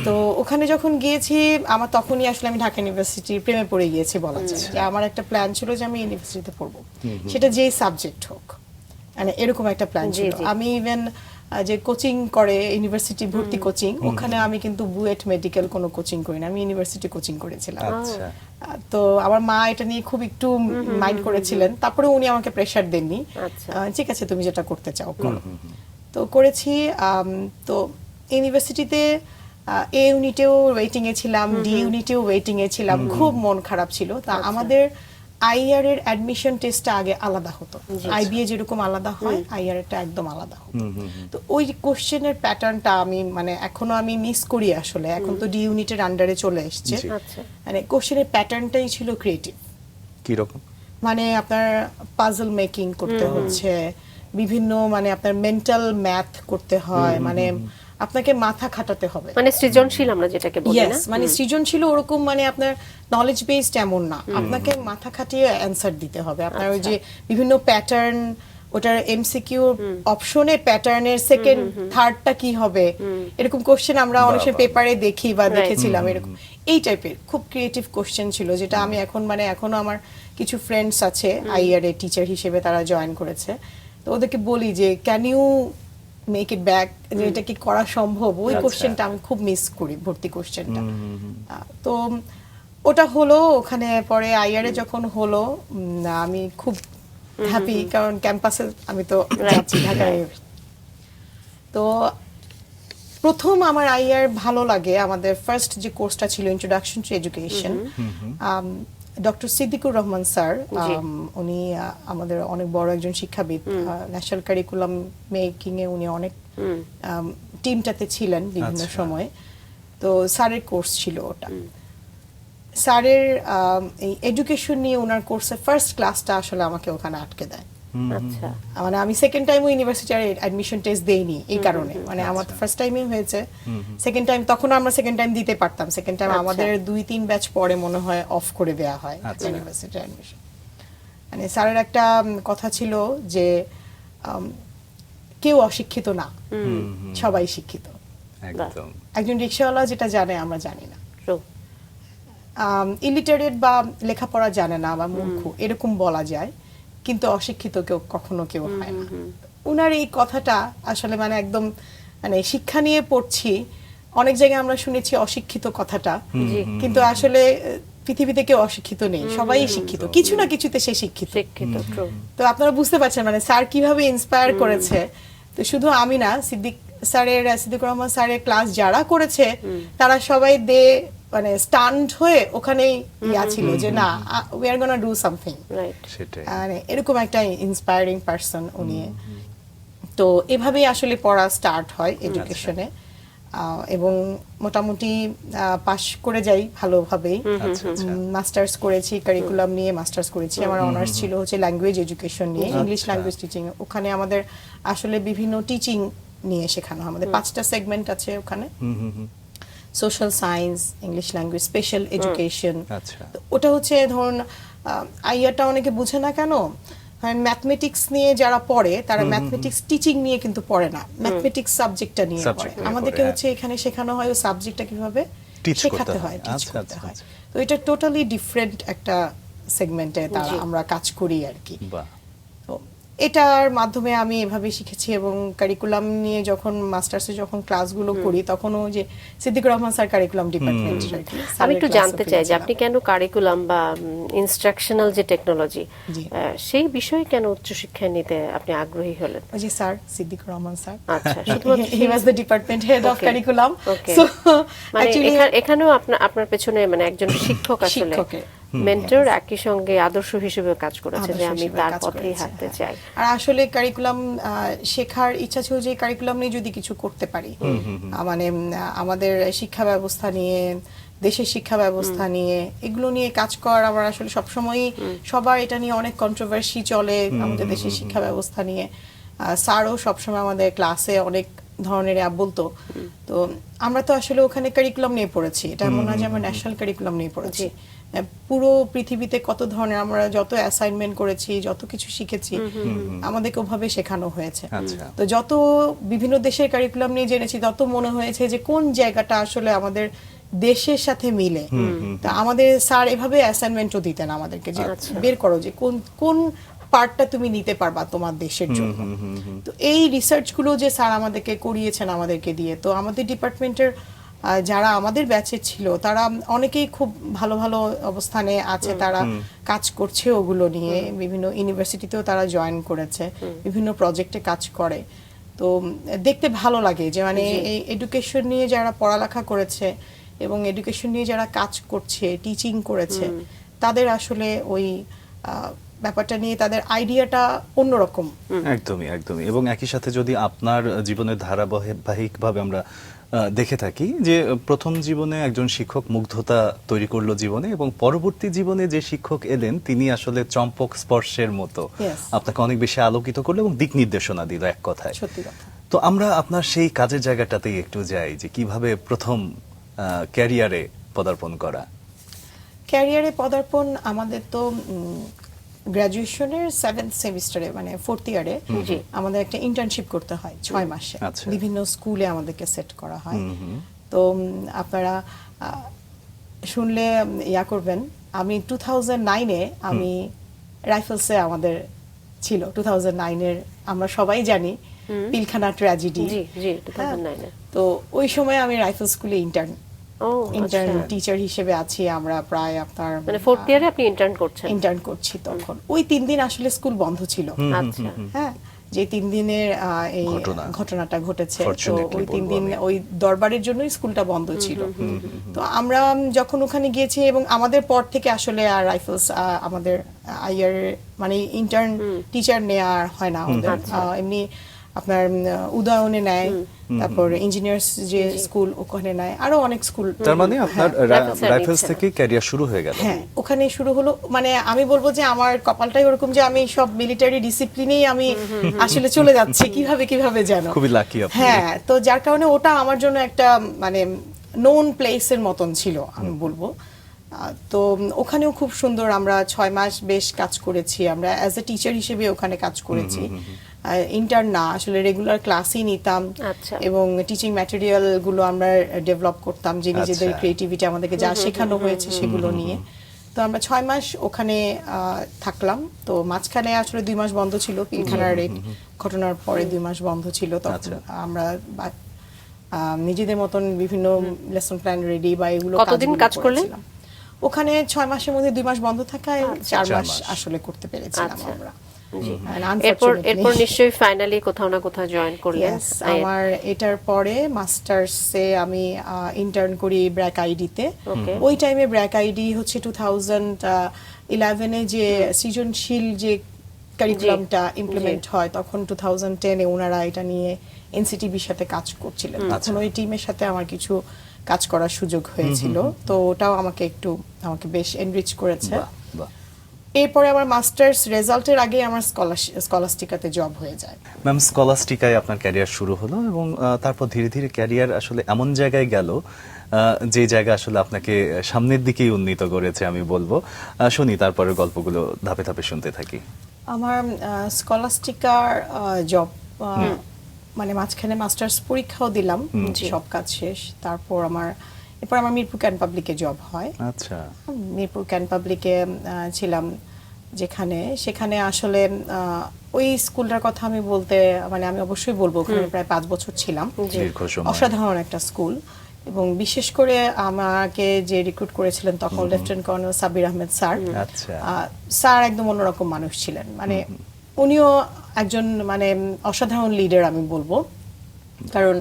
তো ওখানে যখন গিয়েছি, আমার তখনই আসলে আমি ঢাকা ইউনিভার্সিটির প্রেমে পড়ে গিয়েছি বলা যায়। যে আমার একটা প্ল্যান ছিল যে আমি ইউনিভার্সিটিতে পড়বো, সেটা যেই সাবজেক্ট হোক, মানে এরকম একটা প্ল্যান জি, ছিল। জি। আমি ইভেন যে কোচিং করে ইউনিভার্সিটি ভর্তি কোচিং, ওখানে আমি কিন্তু বুয়েট মেডিকেল কোনো কোচিং করি না, আমি ইউনিভার্সিটি কোচিং করেছিলাম। আচ্ছা। তো আমার মা এটা নিয়ে খুব একটু মাইন্ড করেছিলেন, তারপরে উনি আমাকে প্রেশার দেননি। আচ্ছা। ঠিক আছে, তুমি যেটা করতে চাও করো। তো করেছি। তো ইউনিভার্সিটিতে এ ইউনিটেও ওয়েটিং এ ছিলাম, ডি ইউনিটেও ওয়েটিং এ ছিলাম, খুব মন খারাপ ছিল। তা আমাদের আইআর এর অ্যাডমিশন টেস্টটা আগে আলাদা হতো, আইবিএ যেরকম আলাদা হয়, আইআর এরটা একদম আলাদা হতো। তো ওই কোশ্চেনের প্যাটার্নটা আমি, মানে এখনো আমি মিস করি আসলে। এখন তো ডি ইউনিটের আন্ডারে চলে এসেছে, আচ্ছা, মানে কোশ্চেনের প্যাটার্নটাই ছিল ক্রিয়েটিভ। কি রকম? মানে আপনার পাজল মেকিং করতে হচ্ছে, বিভিন্ন, মানে আপনার মেন্টাল ম্যাথ করতে হয়, মানে আপনাকে মাথা খাটাতে হবে। মানে সৃজনশীল আমরা যেটাকে বলি না? ইয়েস, মানে সৃজনশীল ওরকম, মানে আপনার নলেজ বেসড এমন না, আপনাকে মাথা খাটিয়ে অ্যানসার দিতে হবে। আপনার ওই যে বিভিন্ন প্যাটার্ন, ওটার এমসিকিউ অপশনে প্যাটার্নের সেকেন্ড থার্ডটা কি হবে, এরকম কোশ্চেন আমরা অনেক সময় পেপারে দেখি বা দেখেছিলাম। এরকম এই টাইপের খুব ক্রিয়েটিভ কোশ্চেন ছিল, যেটা আমি এখন, মানে এখনো আমার কিছু ফ্রেন্ডস আছে আইআর এ টিচার হিসেবে, তারা জয়েন করেছে। তো ওদেরকে বলি যে can you make it back, যে এটা কি করা সম্ভব? ওই কোশ্চেনটা আমি খুব মিস করি, ভর্তি কোশ্চেনটা। তো ওটা হলো ওখানে। পরে আইআর এ যখন হলো, আমি খুব হ্যাপি, কারণ ক্যাম্পাসে আমি তো যাচ্ছি ঢাকায়। তো প্রথম আমার আইআর ভালো লাগে, আমাদের ফার্স্ট যে কোর্সটা ছিল introduction to education, doctor Siddiqur Rahman sir, উনি আমাদের অনেক বড় একজন শিক্ষাবিদ। ন্যাশনাল কারিকুলাম মেকিং এ উনি অনেক টিমটাতে ছিলেন বিভিন্ন আচ্ছা। সময়। তো স্যারের কোর্স ছিল ওটা। স্যারের এই এডুকেশন নিয়ে ওনার কোর্সের ফার্স্ট ক্লাসটা আসলে আমাকে ওখানে আটকে দেয়। আচ্ছা মানে আমি সেকেন্ড টাইমও ইউনিভার্সিটির অ্যাডমিশন টেস্ট দেইনি এই কারণে, মানে আমার ফার্স্ট টাইমে হয়েছে, সেকেন্ড টাইম তখন আমরা সেকেন্ড টাইম দিতে পারতাম, সেকেন্ড টাইম আচ্ছা। আমাদের 2-3 ব্যাচ পরে মনে হয় অফ করে দেয়া হয় আচ্ছা। ইউনিভার্সিটির অ্যাডমিশন। মানে স্যারের একটা কথা ছিল যে কেউ অশিক্ষিত না, সবাই শিক্ষিত। একদম একজন রিক্সাওয়ালা যেটা জানে আমরা জানি না, ট্রু ইলিটারেট বা লেখাপড়া জানে না বা মূর্খ এরকম বলা যায়, কিন্তু অশিক্ষিত কেউ কখনো কেউ হয় না। উনার এই কথাটা আসলে মানে একদম, মানে শিক্ষা নিয়ে পড়ছি, অনেক জায়গায় আমরা শুনেছি অশিক্ষিত কথাটা, কিন্তু আসলে পৃথিবীতে কেউ অশিক্ষিত নেই, সবাই শিক্ষিত, কিছু না কিছুতে সে শিক্ষিত। শিক্ষিত ট্রু তো আপনারা বুঝতে পারছেন মানে স্যার কিভাবে ইন্সপায়ার করেছে। তো শুধু আমি না, সিদ্দিকুর রহমান স্যারের ক্লাস যারা করেছে তারা সবাই মানে স্টান্ড হয়ে ওখানেই ছিল যে না, we are gonna do something. Right সেটাই মানে এরকম একটা ইন্সপায়ারিং পারসন উনি। তো এভাবেই আসলে পড়া স্টার্ট হয় এডুকেশনে, এবং মোটামুটি পাশ করে যাই ভালোভাবেই। আচ্ছা, আচ্ছা। মাস্টার্স করেছি, কারিকুলাম নিয়ে মাস্টার্স করেছি। আমার অনার্স ছিল হচ্ছে ল্যাঙ্গুয়েজ এডুকেশন নিয়ে, ইংলিশ আচ্ছা। Language teaching. ওখানে আমাদের আসলে বিভিন্ন টিচিং নিয়ে শেখানো হয়। আমাদের 5টা সেগমেন্ট আছে ওখানে, social science, English language, special education. আচ্ছা ওটা হচ্ছে ধরুন আইয়াটা অনেকে বুঝে না কেন, ম্যাথমেটিক্স নিয়ে যারা পড়ে তারা ম্যাথমেটিক্স টিচিং নিয়ে কিন্তু পড়ে না, ম্যাথমেটিক্স সাবজেক্টটা নিয়ে পড়ে। Subject নিয়ে আমাদেরকে পড়ে, হচ্ছে এখানে শেখানো হয় ওই সাবজেক্টটা কিভাবে Teach শেখাতে করতে হয়, হয়। টিচ আচ্ছা, করতে আচ্ছা, হয়। আচ্ছা। তো এটা টোটালি ডিফারেন্ট একটা সেগমেন্টে তারা জি। আমরা কাজ করি আর কি। বাহ তো এটার মাধ্যমে আমি এভাবে শিখেছি, এবং কারিকুলাম নিয়ে যখন মাস্টার্সে যখন ক্লাসগুলো করি তখনও যে সিদ্দিকুর রহমান স্যার কারিকুলাম ডিপার্টমেন্টের আর কি। আমি স্যারের একটু ক্লাসও জানতে চাই যে আপনি পেয়েছিলাম। কেন কারিকুলাম বা ইনস্ট্রাকশনাল যে টেকনোলজি জি। সেই বিষয়ে কেন উচ্চশিক্ষায় নিতে আপনি আগ্রহী হলেন? ওই যে স্যার সিদ্দিকুর রহমান স্যার, আচ্ছা শুধুমাত্র he was the department head of Okay. Curriculum. Okay. So মানে অ্যাকচুয়ালি এখানেও আপনার পেছনে মানে একজন শিক্ষক আসলে শিক্ষকের, মেন্টর, একই সঙ্গে আদর্শ হিসেবে কাজ করেছে যে আদর্শ আমি হিসেবে তার কাজ পথেই করেছে, হাঁটতে হ্যাঁ। চাই। আর আসলে কারিকুলাম শেখার ইচ্ছা ছিল যে কারিকুলাম নিয়ে যদি কিছু করতে পারি, মানে আমাদের শিক্ষা ব্যবস্থা নিয়ে, দেশের শিক্ষা ব্যবস্থা নিয়ে, এগুলো নিয়ে কাজ করার আমার আসলে সবসময়ই, সবার এটা নিয়ে অনেক কন্ট্রোভার্সি চলে আমাদের দেশের শিক্ষা ব্যবস্থা নিয়ে। স্যারও সবসময় আমাদের ক্লাসে অনেক ধরনের বলতো। তো আমরা তো আসলে ওখানে কারিকুলাম নিয়ে পড়েছি, এটা মনে হয় যে আমরা ন্যাশনাল কারিকুলাম নিয়ে পড়েছি। পুরো পৃথিবীতে কত ধরনের আমরা যত অ্যাসাইনমেন্ট করেছি, যত কিছু শিখেছি, আমাদেরকে ওভাবে শেখানো হয়েছে। আচ্ছা। তো যত বিভিন্ন দেশের কারিকুলাম নিয়ে জেনেছি, তত মনে হয়েছে যে কোন জায়গাটা আসলে আমাদের দেশের সাথে মিলে। তা আমাদের স্যার এভাবে অ্যাসাইনমেন্টও দিতেন আমাদেরকে যে বের করো যে কোন কোন পার্টটা তুমি নিতে পারবা তোমার দেশের জন্য। তো এই রিসার্চগুলো যে স্যার আমাদেরকে করিয়েছেন আমাদেরকে দিয়ে, তো আমাদের ডিপার্টমেন্টের যারা আমাদের ব্যাচের ছিল তারা অনেকেই খুব ভালো ভালো অবস্থানে আছে, তারা কাজ করছে ওগুলো নিয়ে, বিভিন্ন ইউনিভার্সিটিতেও তারা জয়েন করেছে, বিভিন্ন প্রজেক্টে কাজ করে। তো দেখতে ভালো লাগে যে মানে এই এডুকেশন নিয়ে যারা পড়ালেখা করেছে এবং এডুকেশন নিয়ে যারা কাজ করছে, টিচিং করেছে, তাদের আসলে ওই ব্যাপারটা নিয়ে তাদের আইডিয়াটা অন্যরকম। একদমই একদমই। এবং একই সাথে যদি আপনার জীবনের ধারাবাহিকভাবে আমরা দেখে থাকি যে প্রথম জীবনে একজন শিক্ষক মুগ্ধতা তৈরি করলো জীবনে, এবং পরবর্তী জীবনে যে শিক্ষক এলেন তিনি আসলে চম্পক স্পর্শের মতো Yes. আপনাকে অনেক বেশি আলোকিত করলো এবং দিক নির্দেশনা দিল এক কথায়। সত্যি কথা। তো আমরা আপনার সেই কাজের জায়গাটাতেই একটু যাই যে কিভাবে প্রথম ক্যারিয়ারে পদার্পণ করা। ক্যারিয়ারে পদার্পণ আমাদের তো গ্র্যাজুয়েশনের 7th সেমিস্টারে মানে 4th ইয়ারে আমাদের একটা ইন্টার্নশিপ করতে হয় 6 মাসে। আচ্ছা। বিভিন্ন স্কুলে আমাদেরকে সেট করা হয়। তো আপনারা শুনলে ইয়া করবেন, আমি 2009-এ আমি রাইফেলসে আমাদের ছিল 2009-এর, আমরা সবাই জানি পিলখানা ট্র্যাজেডি। জি জি 2009 এ। তো ওই সময় আমি রাইফেল স্কুলে ইন্টার্ন ও ইন্টার্ন আচ্ছা, টিচার হিসেবে আছি আমরা প্রায় আপনার মানে 4th ইয়ারে আপনি ইন্টার্ন করছেন। ইন্টার্ন করছি তখন। ওই 3 দিন আসলে স্কুল বন্ধ ছিল। আচ্ছা হ্যাঁ, যে 3 দিনের এই ঘটনাটা ঘটেছে, তো Fortunately ওই 3 বলবো দিন আমি। ওই দরবারের জন্যই স্কুলটা বন্ধ ছিল। তো আমরা যখন ওখানে গিয়েছি, এবং আমাদের পর থেকে আসলে আর রাইফেলস আমাদের আইয়ার মানে ইন্টার্ন টিচার নেওয়া হয় না আমাদের। এমনি আপনার উদয়নে নেয়, তারপর ইঞ্জিনিয়ার্স যে স্কুল ওখানে নেয়, আরো অনেক স্কুল। তার মানে আপনার রাইফেলস এর রাইফেলস নিচ্ছে থেকে ক্যারিয়ার শুরু হয়ে গেল। হ্যাঁ, ওখানে শুরু হলো। মানে আমি বলবো যে আমার কপালটাই ওরকম যে আমি সব মিলিটারি ডিসিপ্লিনেই আমি আসলে চলে যাচ্ছি কিভাবে যেন। খুবই লাকি আপনি। হ্যাঁ, তো যার কারণে ওটা আমার জন্য একটা মানে নোন প্লেসের মতন ছিল আমি বলবো। তো ওখানেও খুব সুন্দর, আমরা 6 মাস বেশ কাজ করেছি, আমরা অ্যাজ এ টিচার হিসেবে ওখানে কাজ করেছি। ইন্টার্ন না, আসলে রেগুলার ক্লাসই নিতাম আচ্ছা। এবং টিচিং ম্যাটেরিয়াল গুলো আমরা ডেভেলপ করতাম, যে নিজেদের আচ্ছা। ক্রিয়েটিভিটি আমাদেরকে যা শেখানো হয়েছে সেগুলো নিয়ে। তো আমরা 6 মাস ওখানে থাকলাম। তো মাঝখানে আসলে 2 মাস বন্ধ ছিল, পিলখানার রেড ঘটনার পরে 2 মাস বন্ধ ছিল। তখন আচ্ছা। আমরা নিজেদের মতন বিভিন্ন লেসন প্ল্যান রেডি বা এগুলো কতদিন কাজ করলেন ওখানে? 6 মাসের মধ্যে 2 মাস বন্ধ থাকায় 4 4 মাস মাস আসলে করতে পেরেছিলাম আচ্ছা। আমরা। জি। এরপর নিশ্চয়ই ফাইনালি কোথাও না কোথাও জয়েন করলেন। Yes, আমার এটার পরে মাস্টার্সে আমি ইন্টার্ন করি ব্র্যাক আইডিতে। Okay. ওই টাইমে ব্র্যাক আইডি হচ্ছে 2011-এ যে সৃজনশীল যে কারিকুলামটা ইমপ্লিমেন্ট হয়, তখন 2010-এ ওনারা এটা নিয়ে এনসিটিভির সাথে কাজ করছিলেন। তখন ওই টিমের সাথে আমার কিছু কাজ করার সুযোগ হয়েছিল। তো ওটাও আমাকে বেশ এনরিচ করেছে। বাহ, বাহ। এরপরে আমার মাস্টার্স রেজাল্টের আগে আমার স্কলাস্টিকাতে জব হয়ে যায়। ম্যাম, স্কলাস্টিকায় আপনার ক্যারিয়ার শুরু হলো এবং তারপর ধীরে ধীরে ক্যারিয়ার আসলে এমন জায়গায় গেল যে জায়গা আসলে আপনাকে সামনের দিকেই উন্নীত করেছে আমি বলবো। শুনি তারপরে গল্পগুলো ধাপে ধাপে শুনতে থাকি। আমার স্কলাস্টিকার জব মানে মাঝখানে মাস্টার্স পরীক্ষাও দিলাম, সব কাজ শেষ। এরপর আমার মিরপুর ক্যান পাবলিকে জব হয়। আচ্ছা। মিরপুর ক্যান পাবলিকে ছিলাম, সেখানে আসলে ওই স্কুলটার কথা আমি মানে আমি অবশ্যই বলবো, ওখানে প্রায় 5 বছর ছিলাম। দীর্ঘ সময়। অসাধারণ একটা স্কুল। এবং বিশেষ করে আমাকে যে রিক্রুট করেছিলেন তখন lieutenant colonel Sabir Ahmed sir. আচ্ছা। স্যার একদম অন্যরকম মানুষ ছিলেন, মানে উনিও একজন মানে অসাধারণ লিডার আমি বলবো। কারণ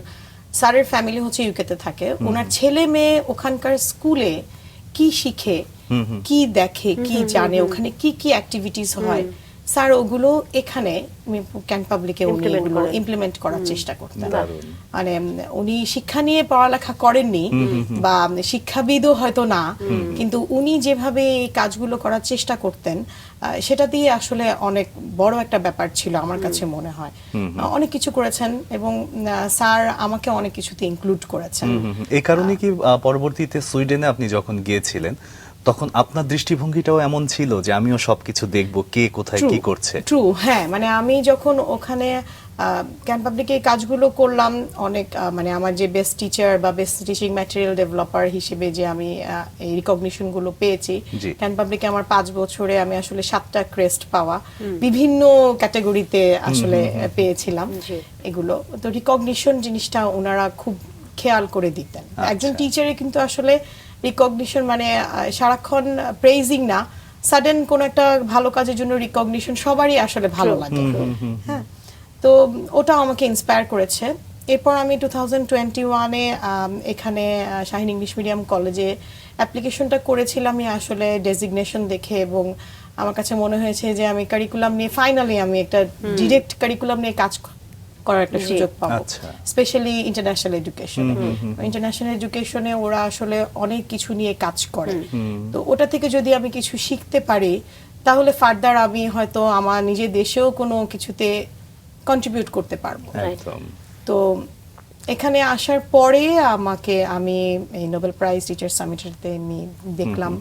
স্যারের ফ্যামিলি হচ্ছে ইউকেতে থাকে, ওনার ছেলে মেয়ে ওখানকার স্কুলে কি শিখে, কি দেখে, কি জানে, ওখানে কি কি অ্যাক্টিভিটিস হয়, স্যার ওগুলো এখানে ক্যান পাবলিকে উনি এগুলো ইমপ্লিমেন্ট করার চেষ্টা করতেন। মানে উনি শিক্ষা নিয়ে পড়ালেখা করেননি বা শিক্ষাবিদও হয়তো না, কিন্তু উনি যেভাবে এই কাজগুলো করার চেষ্টা করতেন সেটা দিয়ে আসলে অনেক বড় একটা ব্যাপার ছিল আমার কাছে মনে হয়। অনেক কিছু করেছেন এবং স্যার আমাকে অনেক কিছুতে ইনক্লুড করেছেন। এই কারণে কি পরবর্তীতে সুইডেনে আপনি যখন গিয়েছিলেন তখন আপনার দৃষ্টিভঙ্গিটাও এমন ছিল যে আমিও সবকিছু দেখব, কে কোথায় কি করছে? ট্রু, হ্যাঁ। মানে আমি যখন ওখানে ক্যান পাবলিকে কাজগুলো করলাম, অনেক মানে আমার যে বেস্ট টিচার বা বেস্ট টিচিং ম্যাটেরিয়াল ডেভেলপার হিসেবে যে আমি এই রিকগনিশন গুলো পেয়েছি ক্যান পাবলিকে, আমার 5 বছরে আমি আসলে 7টা ক্রেস্ট পাওয়া বিভিন্ন ক্যাটাগরিতে আসলে পেয়েছিলাম এগুলো। তো রিকগনিশন জিনিসটা ওনারা খুব খেয়াল করে দিতেন। একজন টিচারে কিন্তু আসলে রিকগনিশন মানে সারাক্ষণ প্রেইজিং না, সাডেন কোন একটা ভালো কাজের জন্য রিকগনিশন সবারই আসলে ভালো লাগে। হ্যাঁ, তো ওটা আমাকে ইন্সপায়ার করেছে। এরপর আমি 2021-এ এখানে শাহিন ইংলিশ মিডিয়াম কলেজে অ্যাপ্লিকেশনটা করেছিলাম আসলে ডেজিগনেশন দেখে, এবং আমার কাছে মনে হয়েছে যে আমি কারিকুলাম নিয়ে ফাইনালি আমি একটা ডিরেক্ট কারিকুলাম নিয়ে কাজ করার একটা সুযোগ পাবো, স্পেশালি ইন্টারন্যাশনাল এডুকেশনে। ইন্টারন্যাশনাল এডুকেশনে ওরা আসলে অনেক কিছু নিয়ে কাজ করে, তো ওটা থেকে যদি আমি কিছু শিখতে পারি তাহলে ফার্দার আমি হয়তো আমার নিজের দেশেও কোনো কিছুতে কন্ট্রিবিউট করতে পারবো। তো এখানে আসার পরে আমি এই নোবেল প্রাইজ টিচার সামিটেতে আমি দেখলাম,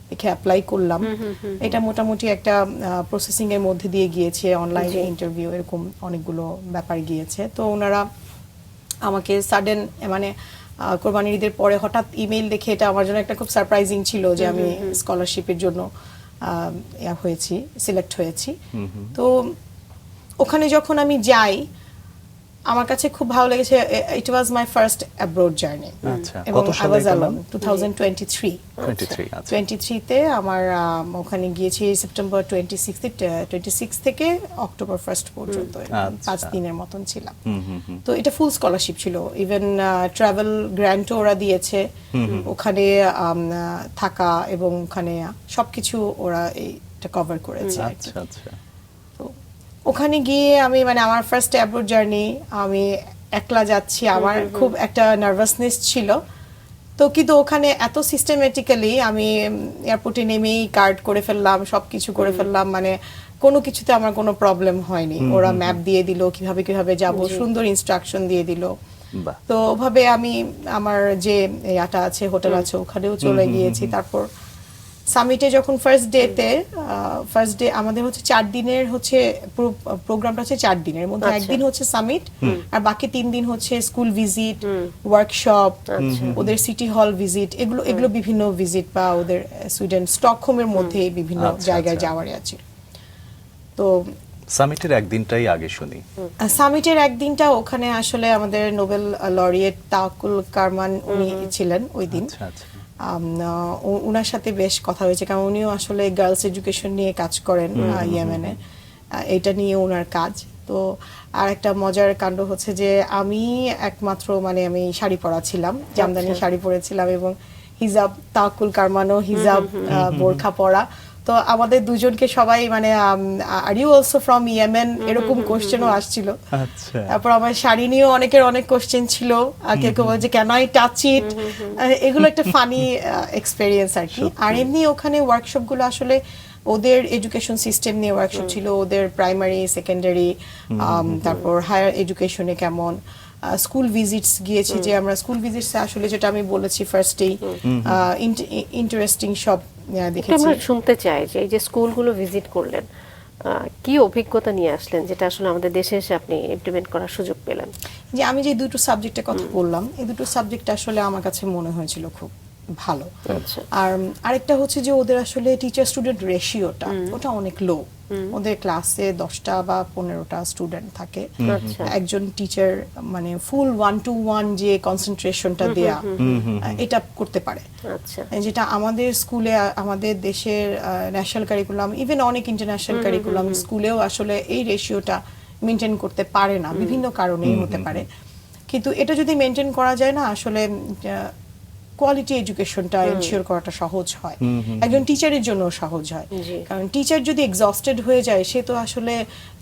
দেখে অ্যাপ্লাই করলাম। এটা মোটামুটি একটা প্রসেসিং এর মধ্যে দিয়ে গিয়েছে, অনলাইন ইন্টারভিউ এরকম অনেকগুলো ব্যাপার গিয়েছে। তো ওনারা আমাকে সাডেন মানে কোরবানির ঈদের পরে হঠাৎ ইমেইল দেখে, এটা আমার জন্য একটা খুব সারপ্রাইজিং ছিল যে আমি স্কলারশিপের জন্য সিলেক্ট হয়েছি। তো ওখানে যখন আমি যাই আমার কাছে খুব ভালো লেগেছে। ইট ওয়াজ মাই ফার্স্ট অ্যাব্রড জার্নি। এবং আই ওয়াজ অ্যালোন 2023-তে আমার ওখানে গিয়েছি সেপ্টেম্বর 26 থেকে অক্টোবর 1 পর্যন্ত, 5 দিনের মতন ছিলাম। তো এটা ফুল স্কলারশিপ ছিল, ইভেন ট্রাভেল গ্র্যান্টও ওরা দিয়েছে, ওখানে থাকা এবং ওখানে সবকিছু ওরা এটা কভার করেছে। ওখানে গিয়ে আমি মানে আমার ফার্স্ট অ্যাব্রোড জার্নি, আমি একলা যাচ্ছি, আমার খুব একটা নার্ভাসনেস ছিল। তো কিন্তু ওখানে এত সিস্টেমেটিক্যালি আমি এয়ারপোর্টে নেমেই কার্ড করে ফেললাম, সবকিছু করে ফেললাম, মানে কোনো কিছুতে আমার কোনো প্রবলেম হয়নি। ওরা ম্যাপ দিয়ে দিল কিভাবে কিভাবে যাব, সুন্দর ইনস্ট্রাকশন দিয়ে দিল। বাহ। তো ওভাবে আমি আমার যে ইয়াটা আছে, হোটেল আছে, ওখানেও চলে গিয়েছি। তারপর সামিটে যখন ফার্স্ট ডে আমাদের হচ্ছে 4 দিনের হচ্ছে প্রোগ্রামটা হচ্ছে 4 দিনের মধ্যে আচ্ছা। একদিন হচ্ছে সামিট, আর বাকি 3 দিন হচ্ছে স্কুল ভিজিট, ওয়ার্কশপ, ওদের সিটি হল ভিজিট, এগুলো বিভিন্ন ভিজিট বা ওদের সুইডেন স্টকহোমের মধ্যে বিভিন্ন আচ্ছা, জায়গায় আচ্ছা। যাওয়ার আছে। তো সামিটের একদিনটাই আগে শুনি। সামিটের একদিনটা ওখানে আসলে আমাদের নোবেল লরিয়েট তাওয়াক্কুল কারমান উনি ছিলেন ওই দিন। আচ্ছা আচ্ছা। উনার সাথে বেশ কথা হয়েছে, কারণ উনিও আসলে গার্লস এডুকেশন নিয়ে কাজ করেন ইয়েমেনে, এটা নিয়ে ওনার কাজ। তো আর একটা মজার কাণ্ড হচ্ছে যে আমি একমাত্র মানে আমি শাড়ি পরা ছিলাম, জামদানি শাড়ি পরেছিলাম, এবং হিজাব, তাওয়াক্কুল কারমানও হিজাব বোরখা পরা। তো আমাদের দুজনকে সবাই মানে are you also from Yemen এরকম কোশ্চেনও আসছিল। আচ্ছা। তারপর আমার শাড়ি নিয়েও অনেকের অনেক কোশ্চেন ছিল, কেউ কেউ বলে যে ক্যান আই টাচ ইট, এগুলো একটা ফানি এক্সপেরিয়েন্স আর কি। আর এমনি ওখানে ওয়ার্কশপ গুলো আসলে ওদের এডুকেশন সিস্টেম নিয়ে ওয়ার্কশপ ছিল, ওদের প্রাইমারি, সেকেন্ডারি, তারপর হায়ার এডুকেশনে কেমন, স্কুল ভিজিটস গিয়েছি, যে আমরা স্কুল ভিজিটস আসলে যেটা আমি বলেছি ফার্স্টেই ইন্টারেস্টিং সব একটু দেখেছি। আমরা শুনতে চাই যে এই যে স্কুলগুলো ভিজিট করলেন, কি অভিজ্ঞতা নিয়ে আসলেন যেটা আসলে আমাদের দেশে এসে আপনি ইমপ্লিমেন্ট করার সুযোগ পেলেন? যে আমি যে দুটো সাবজেক্টের কথা বললাম, এই দুটো সাবজেক্ট আসলে আমার কাছে মনে হয়েছিল খুব ভালো। আচ্ছা। আর আরেকটা হচ্ছে যে ওদের আসলে টিচার স্টুডেন্ট রেশিওটা ওটা অনেক লো। ওদের ক্লাসে 10টা বা 15টা স্টুডেন্ট থাকে, আচ্ছা। একজন টিচার মানে ফুল 1-to-1 যে কনসেন্ট্রেশনটা দেয়া, এটা করতে পারে। আচ্ছা। যেটা আমাদের স্কুলে, আমাদের দেশের ন্যাশনাল কারিকুলাম, ইভেন অনেক ইন্টারন্যাশনাল কারিকুলাম স্কুলেও আসলে এই রেশিওটা মেনটেন করতে পারে না, বিভিন্ন কারণেই হতে পারে। কিন্তু এটা যদি মেনটেন করা যায় না, আসলে কোয়ালিটি এডুকেশনটা এনশিওর করাটা সহজ হয়, একজন টিচারের জন্য সহজ হয়। জি। কারণ টিচার যদি এক্সস্টেড হয়ে যায়, সে তো আসলে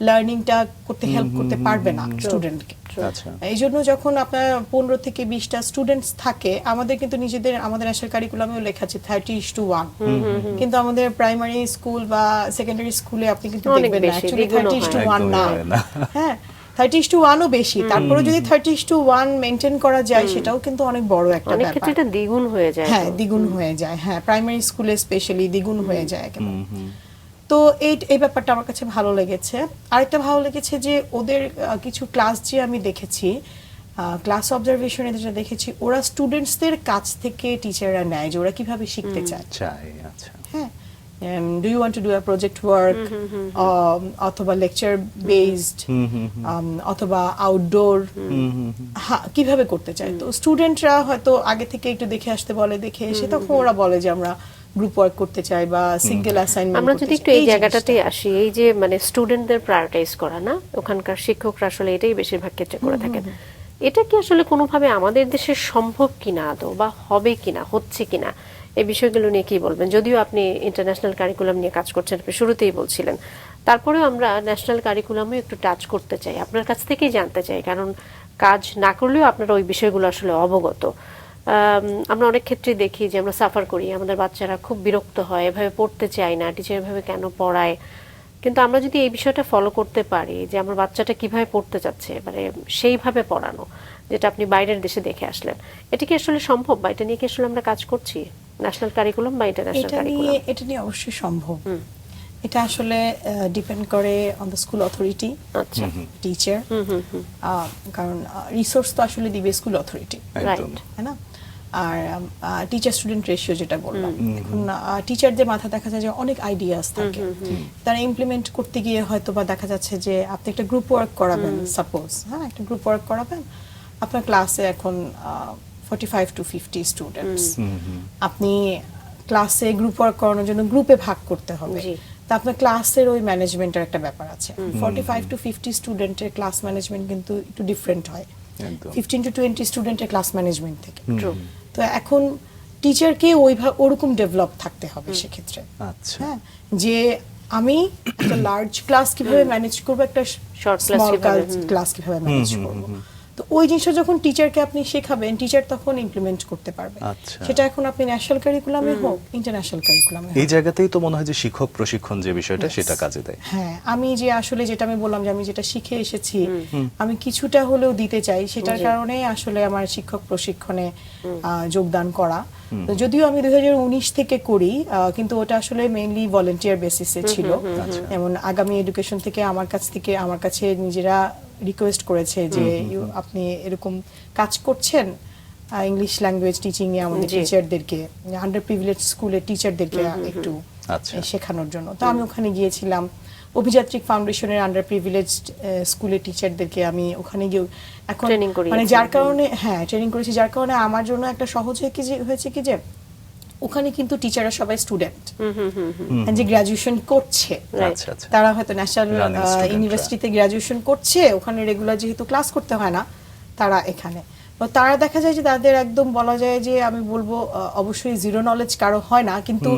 লার্নিংটা করতে হেল্প করতে পারবে না স্টুডেন্টকে। আচ্ছা। এই জন্য যখন আপনার 15 থেকে 20টা স্টুডেন্টস থাকে, আমাদের কিন্তু নিজেদের আমাদের ন্যাশনাল কারিকুলামেও লেখা আছে 30:1, কিন্তু আমাদের প্রাইমারি স্কুল বা সেকেন্ডারি স্কুলে আপনি কিন্তু অনেক দেখবেন না বেশি, অ্যাকচুয়ালি দ্বিগুণ হয়। 30:1 না। একদমই হয় না। হ্যাঁ, 30:1ও বেশি। তারপরে যদি 30:1 মেনটেন করা যায়, সেটাও কিন্তু অনেক বড় একটা অনেক ক্ষেত্রে ব্যাপার। এটা দ্বিগুণ হয়ে যায়। হ্যাঁ, তো। দ্বিগুণ হয়ে যায়। হ্যাঁ, প্রাইমারি স্কুলে স্পেশালি দ্বিগুণ হয়ে যায় একেবারে। তো এই ব্যাপারটা আমার কাছে ভালো লেগেছে। আরেকটা ভালো লেগেছে যে ওদের কিছু ক্লাস যে আমি দেখেছি, ক্লাস অবজারভেশনে যেটা দেখেছি, ওরা স্টুডেন্টসদের কাছ থেকে টিচাররা নেয় যে ওরা কিভাবে শিখতে চায়। চাই। আচ্ছা। হ্যাঁ, do you want to do a project work, অথবা লেকচার বেসড, অথবা আউটডোর, কিভাবে করতে চায়। তো স্টুডেন্টরা হয়তো আগে থেকে একটু দেখে আসতে বলে, দেখে এসে তখন ওরা বলে যে আমরা গ্রুপ ওয়ার্ক করতে চাই বা সিঙ্গেল অ্যাসাইনমেন্ট। আমরা যদি একটু এই জায়গাটাতেই আসি, এই যে মানে স্টুডেন্টদের প্রায়োরিটাইজ করা না, ওখানকার শিক্ষকরা আসলে এটাই বেশিরভাগ ক্ষেত্রে করে থাকেন। এটা কি আসলে কোনোভাবে আমাদের দেশে সম্ভব কিনা আদৌ, বা হবে কিনা, হচ্ছে কিনা, এই বিষয়গুলো নিয়ে কি বলবেন? যদিও আপনি ইন্টারন্যাশনাল কারিকুলাম নিয়ে কাজ করছেন, আপনি শুরুতেই বলছিলেন, তারপরেও আমরা ন্যাশনাল কারিকুলামে একটু টাচ করতে চাই, আপনার কাছ থেকেই জানতে চাই, কারণ কাজ না করলেও আপনারা ওই বিষয়গুলো আসলে অবগত। আমরা অনেক ক্ষেত্রেই দেখি যে আমরা সাফার করি, আমাদের বাচ্চারা খুব বিরক্ত হয়, এভাবে পড়তে চায় না, টিচার এভাবে কেন পড়ায়। কিন্তু আমরা যদি এই বিষয়টা ফলো করতে পারি যে আমার বাচ্চাটা কিভাবে পড়তে চাচ্ছে, মানে সেইভাবে পড়ানো, যেটা আপনি বাইরের দেশে দেখে আসলেন, এটা কি আসলে সম্ভব, বা এটা নিয়ে কি আসলে আমরা কাজ করছি, ন্যাশনাল কারিকুলাম বা ইন্টারন্যাশনাল কারিকুলাম? এটা নিয়ে অবশ্যই সম্ভব। এটা আসলে ডিপেন্ড করে অন দ্য স্কুল অথরিটি, আচ্ছা। টিচার, কারণ রিসোর্স তো আসলে দিবে স্কুল অথরিটি, একদম। তাই না? আর টিচার স্টুডেন্ট রেশিও যেটা বললাম, এখন টিচারদের মাথা দেখা যায় যে অনেক আইডিয়াস থাকে, তারা ইমপ্লিমেন্ট করতে গিয়ে হয়তো বা দেখা যাচ্ছে যে আপনি একটা গ্রুপ ওয়ার্ক করাবেন, সাপোজ, হ্যাঁ, একটা গ্রুপ ওয়ার্ক করাবেন, আপনার ক্লাসে এখন 45 to 50 স্টুডেন্টস, আপনি ক্লাসে গ্রুপ ওয়ার্ক করানোর জন্য গ্রুপে ভাগ করতে হবে। জি। তা আপনার ক্লাসের ওই ম্যানেজমেন্টের একটা ব্যাপার আছে। 45 to 50 স্টুডেন্টের ক্লাস ম্যানেজমেন্ট কিন্তু একটু ডিফারেন্ট হয় একদম। 15 to 20 স্টুডেন্টের ক্লাস ম্যানেজমেন্ট থেকে। True. তো এখন টিচারকে ওরকম ডেভেলপ থাকতে হবে সেক্ষেত্রে। আচ্ছা। হ্যাঁ, যে আমি একটা লার্জ ক্লাস কিভাবে ম্যানেজ করবো, একটা Short class স্মল কিভাবে, ক্লাস কিভাবে ম্যানেজ করবো, তো ওই জিনিসটা যখন টিচারকে আপনি শেখাবেন, টিচার তখন ইমপ্লিমেন্ট করতে পারবে। আচ্ছা। সেটা এখন আপনি ন্যাশনাল কারিকুলামে হোক, ইন্টারন্যাশনাল কারিকুলামে এই হোক। জায়গাতেই তো মনে হয় যে শিক্ষক প্রশিক্ষণ যে বিষয়টা সেটা কাজে দেয়। হ্যাঁ, আমি যে আসলে যেটা আমি বললাম যে আমি যেটা শিখে এসেছি আমি কিছুটা হলেও দিতে চাই, সেটার কারণে আসলে আমার শিক্ষক প্রশিক্ষণে যোগদান করা। তো যদিও আমি 2019 থেকে করি, কিন্তু ওটা আসলে মেইনলি ভলান্টিয়ার বেসিসে ছিল। যেমন আগামী এডুকেশন থেকে আমার কাছে নিজেরা রিকোয়েস্ট করেছে যে আপনি এরকম কাজ করছেন ইংলিশ ল্যাঙ্গুয়েজ টিচিং এ আমাদের টিচারদেরকে, আন্ডার প্রিভিলেজ স্কুলের টিচারদেরকে একটু আচ্ছা। শেখানোর জন্য। তো আমি ওখানে গিয়েছিলাম, অভিযাত্রিক ফাউন্ডেশনের আন্ডার প্রিভিলেজড স্কুলের টিচারদেরকে আমি ওখানে গিয়ে এখন Training করিয়েছেন। মানে যার কারণে ট্রেনিং করেছি, যার কারণে আমার জন্য একটা সহজ হয়েছে কি যে ওখানে কিন্তু টিচাররা সবাই স্টুডেন্ট যে গ্রাজুয়েশন করছে, আচ্ছা আচ্ছা। তারা হয়তো ন্যাশনাল Running student রা। ইউনিভার্সিটিতে গ্রাজুয়েশন করছে, ওখানে রেগুলার যেহেতু ক্লাস করতে হয় না, তারা এখানে তো তারা দেখা যায় যে তাদের একদম বলা যায় যে আমি বলবো অবশ্যই জিরো নলেজ কারো হয় না, কিন্তু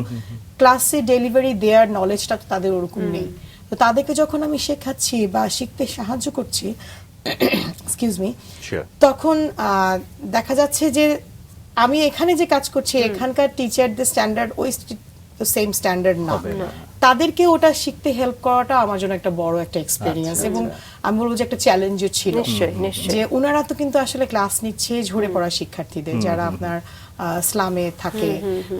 ক্লাসে ডেলিভারি দেওয়ার নলেজটা তো তাদের ওরকম নেই। তো তাদেরকে যখন আমি শেখাচ্ছি বা শিখতে সাহায্য করছি, এক্সকিউজ মি, Sure. তখন দেখা যাচ্ছে যে আমি এখানে যে কাজ করছি এখানকার টিচারদের স্ট্যান্ডার্ড ওই সেম স্ট্যান্ডার্ড না, হবে না। তাদেরকে ওটা শিখতে হেল্প করাটা আমার জন্য একটা বড় একটা এক্সপেরিয়েন্স, আচ্ছা, এবং আমি বলবো যে একটা চ্যালেঞ্জও ছিল। নিশ্চয়ই, নিশ্চয়ই। যে ওনারা তো কিন্তু আসলে ক্লাস নিচ্ছে ঝরে পড়া শিক্ষার্থীদের, যারা আপনার স্লামে থাকে,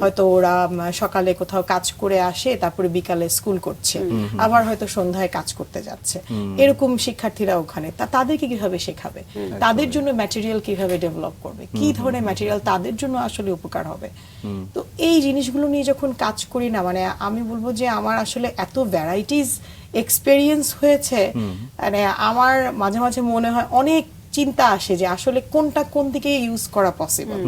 হয়তো ওরা সকালে কোথাও কাজ করে আসে, তারপরে বিকালে স্কুল করছে, আবার হয়তো সন্ধ্যায় কাজ করতে যাচ্ছে, এরকম শিক্ষার্থীরা ওখানে। তাদেরকে কিভাবে শেখাবে, তাদের জন্য ম্যাটেরিয়াল কিভাবে ডেভেলপ করবে, কি ধরনের ম্যাটেরিয়াল তাদের জন্য আসলে উপকার হবে। তো এই জিনিসগুলো নিয়ে যখন কাজ করি না, মানে আমি বলবো যে আমার আসলে এত ভ্যারাইটিস এক্সপেরিয়েন্স হয়েছে, মানে আমার মাঝে মাঝে মনে হয় অনেক চিন্তা আসে যে আসলে কোনটা কোন দিকে ইউজ করা পসিবল।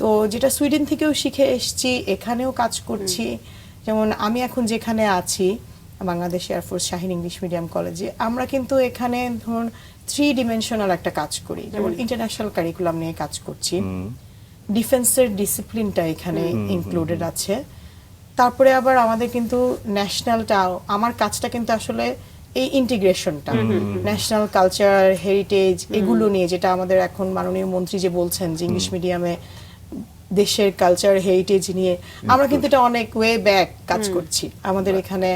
তো যেটা সুইডেন থেকেও শিখে এসেছি, এখানেও কাজ করছি। যেমন আমি এখন যেখানে আছি, Bangladesh air force Shaheen English medium কলেজে, আমরা কিন্তু এখানে ধরুন 3 ডিমেনশনাল একটা কাজ করি। যেমন ইন্টারন্যাশনাল কারিকুলাম নিয়ে কাজ করছি, ডিফেন্সের ডিসিপ্লিনটা এখানে ইনক্লুডেড আছে, তারপরে আবার আমাদের কিন্তু ন্যাশনালটাও, আমার কাজটা কিন্তু আসলে এই ইন্টিগ্রেশনটা, ন্যাশনাল কালচার হেরিটেজ এগুলো নিয়ে, যেটা আমাদের এখন মাননীয় মন্ত্রী যে বলছেন যে ইংলিশ মিডিয়ামে দেশের কালচার হেরিটেজ নিয়ে, আমরা কিন্তু এটা অনেক ওয়ে ব্যাক কাজ করছি। আমাদের এখানে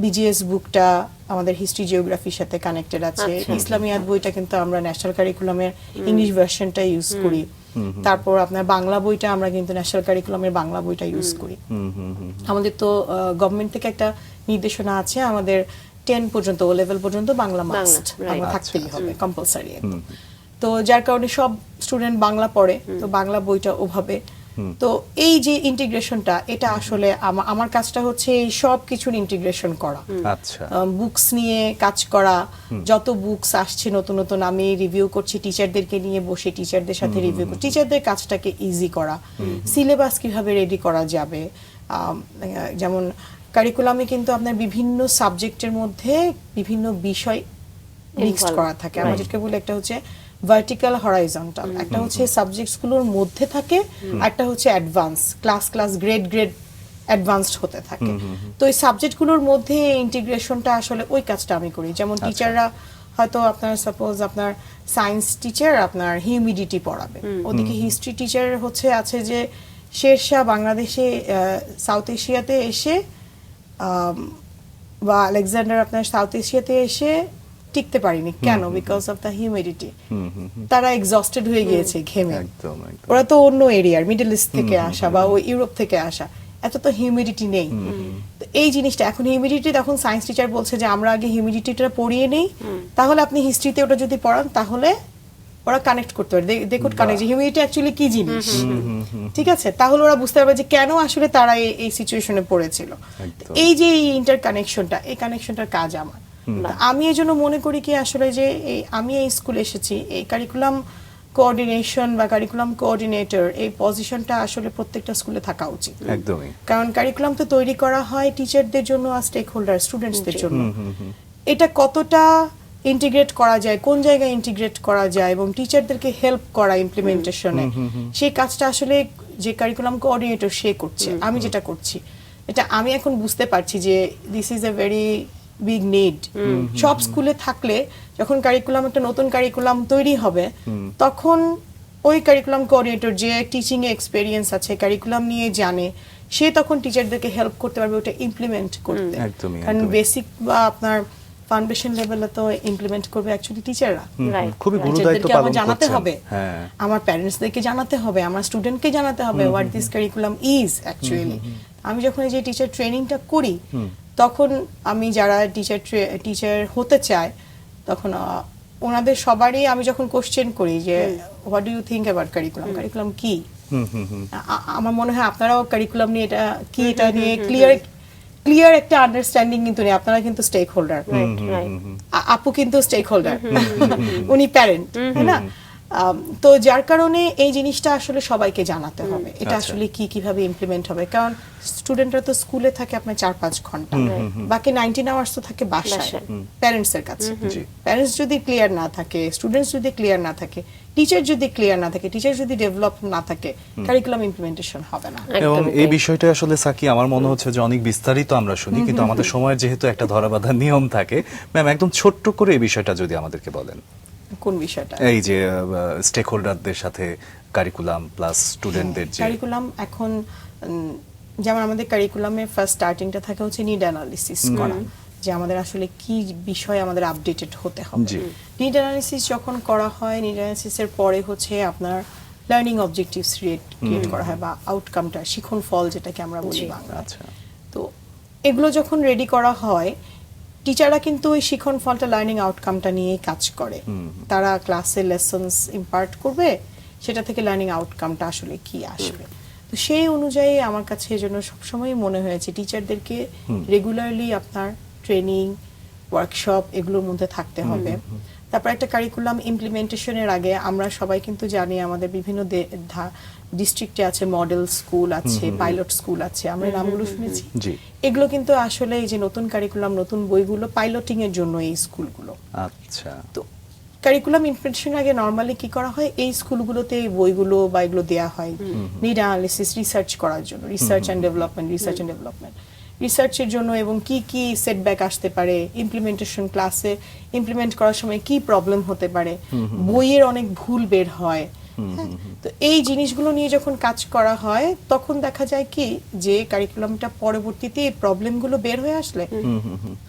বিজিএস বুকটা আমাদের হিস্ট্রি জিওগ্রাফির সাথে কানেক্টেড আছে, ইসলামিয়াত বইটা কিন্তু আমরা ন্যাশনাল কারিকুলামের ইংলিশ ভার্সনটা ইউজ করি, তারপর আপনার বাংলা বইটা আমরা কিন্তু ন্যাশনাল কারিকুলামের বাংলা বইটা ইউজ করি। আমাদের তো গভর্নমেন্ট থেকে একটা নির্দেশনা আছে, আমাদের 10 পর্যন্ত, ও লেভেল পর্যন্ত বাংলা মাস্ট থাকতেই হবে, কম্পালসারি। তো যার কারণে সব স্টুডেন্ট বাংলা পড়ে, তো বাংলা বইটা ওভাবে। তো এই যে ইন্টিগ্রেশনটা, এটা আসলে আমার কাজটা হচ্ছে এই সব কিছুর ইন্টিগ্রেশন করা, আচ্ছা। বুকস নিয়ে কাজ করা, যত বুকস আসছে নতুন নতুন আমি রিভিউ করছি, টিচারদেরকে নিয়ে বসে টিচারদের সাথে রিভিউ করছি, টিচারদের কাজটাকে ইজি করা, সিলেবাস কিভাবে রেডি করা যাবে। যেমন কারিকুলামে কিন্তু আপনার বিভিন্ন সাবজেক্টের মধ্যে বিভিন্ন বিষয় মিক্সড করা থাকে, আমরা যেটাকে বলি একটা হচ্ছে ভার্টিক্যাল হরাইজন্টাল, একটা হচ্ছে সাবজেক্টসগুলোর মধ্যে থাকে, একটা হচ্ছে অ্যাডভান্স ক্লাস গ্রেড অ্যাডভান্সড হতে থাকে। তো এই সাবজেক্টগুলোর মধ্যে ইন্টিগ্রেশনটা আসলে ওই কাজটা আমি করি। যেমন টিচাররা হয়তো আপনার সাপোজ আপনার সায়েন্স টিচার আপনার হিউমিডিটি পড়াবে, ওদিকে হিস্ট্রি টিচার আছে যে শেরশাহ বাংলাদেশে সাউথ এশিয়াতে এসে বা আলেকজান্ডার আপনার সাউথ এশিয়াতে এসে টিকতে পারিনি কেন, বিকজ অফ দ্য হিউমিডিটি, তারা এক্সস্টেড হয়ে গিয়েছে ঘেমে। একদম একদম। ওরা তো অন্য এরিয়ার, মিডল ইস্ট থেকে আসা বা ওই ইউরোপ থেকে আসা, এত তো হিউমিডিটি নেই। তো এই জিনিসটা এখন হিউমিডিটি, তখন সায়েন্স টিচার বলছে যে আমরা আগে হিউমিডিটিটা পড়িয়ে নেই, তাহলে আপনি হিস্ট্রিতে ওটা যদি পড়ান তাহলে ওরা কানেক্ট করতে পারে, দে কুড কানেক্ট যে হিউমিডিটি অ্যাকচুয়ালি কি জিনিস। ঠিক আছে, তাহলে ওরা বুঝতে পারবে যে কেন আসলে তারা এই সিচুয়েশনে পড়েছিল। এই যে এই ইন্টারকানেকশনটা, এই কানেকশনটার কাজ আমার। আমি এই জন্য মনে করি কি আসলে যে আমি এই স্কুলে এসেছি, এই কারিকুলাম কোঅর্ডিনেশন বা কারিকুলাম কোঅর্ডিনেটর, এই পজিশনটা আসলে প্রত্যেকটা স্কুলে থাকা উচিত। একদমই। কারণ কারিকুলাম তো তৈরি করা হয় টিচারদের জন্য আর স্টেক হোল্ডার স্টুডেন্টসদের জন্য। এটা কতটা ইন্টিগ্রেট করা যায়, কোন জায়গায় ইন্টিগ্রেট করা যায় এবং টিচারদেরকে হেল্প করা ইমপ্লিমেন্টেশনে, সেই কাজটা আসলে যে কারিকুলাম কোঅর্ডিনেটর সে করছে, আমি যেটা করছি। এটা আমি এখন বুঝতে পারছি যে this is a very big need. সব স্কুলে থাকলে যখন কারিকুলাম, একটা নতুন কারিকুলাম তৈরি হবে, তখন ওই কারিকুলাম কোঅর্ডিনেটর যে টিচিং এ এক্সপেরিয়েন্স আছে, কারিকুলাম নিয়ে জানে, সে তখন টিচারদেরকে হেল্প করতে পারবে ওটা ইমপ্লিমেন্ট করতে। একদমই, কারণ একদমই। বেসিক বা আপনার ফাউন্ডেশন লেভেলে তো ইমপ্লিমেন্ট করবে অ্যাকচুয়ালি টিচাররা। রাইট খুবই গুরু দায়িত্ব টিচারদেরকে আমার পালন জানাতে করছেন। হবে, হ্যাঁ, আমার প্যারেন্টসদেরকে জানাতে হবে, আমার স্টুডেন্টকে জানাতে হবে what this curriculum is actually. আমি যখন এই যে টিচার ট্রেনিংটা করি, তখন আমি যারা টিচার হতে চায়, তখন ওনাদের সবারই আমি যখন কোশ্চেন করি যে what do you think about curriculum, curriculum কি। আমার মনে হয় আপনারাও কারিকুলাম নিয়ে এটা কি, এটা নিয়ে ক্লিয়ার একটা আন্ডারস্ট্যান্ডিং কিন্তু নেই। আপনারা কিন্তু স্টেক হোল্ডার, রাইট রাইট আপু কিন্তু স্টেক হোল্ডার, উনি প্যারেন্ট, তাই না? তো যার কারণে এই জিনিসটা আসলে সবাইকে জানাতে হবে এটা আচ্ছা। আসলে কিভাবে ইমপ্লিমেন্ট হবে। কারণ স্টুডেন্টরা তো স্কুলে থাকে আপনার 4-5 ঘন্টা, বাকি 19 আওয়ার্স তো থাকে বাসায় বাসায়। প্যারেন্টস এর কাছে। জি। প্যারেন্টস যদি ক্লিয়ার না থাকে, স্টুডেন্টস যদি ক্লিয়ার না থাকে, টিচার যদি ক্লিয়ার না থাকে, টিচার যদি ডেভেলপ না থাকে, কারিকুলাম ইমপ্লিমেন্টেশন হবে না। এবং একদমই এই তাই। বিষয়টা আসলে সাকি আমার মনে হচ্ছে যে অনেক বিস্তারিত আমরা শুনি, কিন্তু আমাদের সময়ের যেহেতু একটা ধরাবাঁধা নিয়ম থাকে, ম্যাম একদম ছোট্ট করে এই বিষয়টা যদি আমাদেরকে বলেন, কোন বিষয়টা? এই যে স্টেক হোল্ডারদের সাথে কারিকুলাম প্লাস স্টুডেন্টদের যে কারিকুলাম এখন যেমন আমাদের কারিকুলামের ফার্স্ট স্টার্টিংটা থাকে হচ্ছে নিড অ্যানালিসিস করা, যে আমাদের আসলে কি বিষয় আমাদের আপডেটেড হতে হবে। জি। নিড অ্যানালিসিস যখন করা হয়, নিড অ্যানালিসিসের পরে হচ্ছে আপনার লার্নিং অবজেক্টিভস ক্রিয়েট করা হয়, বা আউটকামটা, শিখন ফল যেটাকে আমরা বলি বাংলায়। আচ্ছা, তো এগুলো যখন রেডি করা হয়, টিচাররা কিন্তু ওই শিখন ফলটা, লার্নিং আউটকামটা নিয়েই কাজ করে। তারা ক্লাসে লেসনস ইম্পার্ট করবে, সেটা থেকে লার্নিং আউটকামটা আসলে কি আসবে। তো সেই অনুযায়ী আমার কাছে এজন্য সবসময় মনে হয়েছে টিচারদেরকে রেগুলারলি আপনার ট্রেনিং, ওয়ার্কশপ এগুলোর মধ্যে থাকতে হবে। তারপর একটা কারিকুলাম ইমপ্লিমেন্টেশনের আগে আমরা সবাই কিন্তু জানি আমাদের বিভিন্ন ডিস্ট্রিক্টে আছে মডেল স্কুল আছে, পাইলট স্কুল আছে, আমরা এই নামগুলো শুনেছি। জি। এগুলো কিন্তু আসলে এই যে নতুন কারিকুলাম, নতুন বইগুলো পাইলটিং এর জন্য এই স্কুলগুলো। আচ্ছা, তো কারিকুলাম ইমপ্লিমেন্টেশন আগে নরমালি কি করা হয়, এই স্কুলগুলোতে এই বইগুলো বা এগুলো দেয়া হয় নিড অ্যানালিসিস, রিসার্চ করার জন্য, রিসার্চ এন্ড ডেভেলপমেন্ট, রিসার্চের জন্য, এবং কি কি সেটব্যাক আসতে পারে ইমপ্লিমেন্টেশন, ক্লাসে ইমপ্লিমেন্ট করার সময় কি প্রবলেম হতে পারে, বইয়ের অনেক ভুল বের হয়। হ্যাঁ, তো এই জিনিসগুলো নিয়ে যখন কাজ করা হয়, তখন দেখা যায় কি যে কারিকুলামটা পরবর্তীতে এই প্রবলেমগুলো বের হয়ে আসলে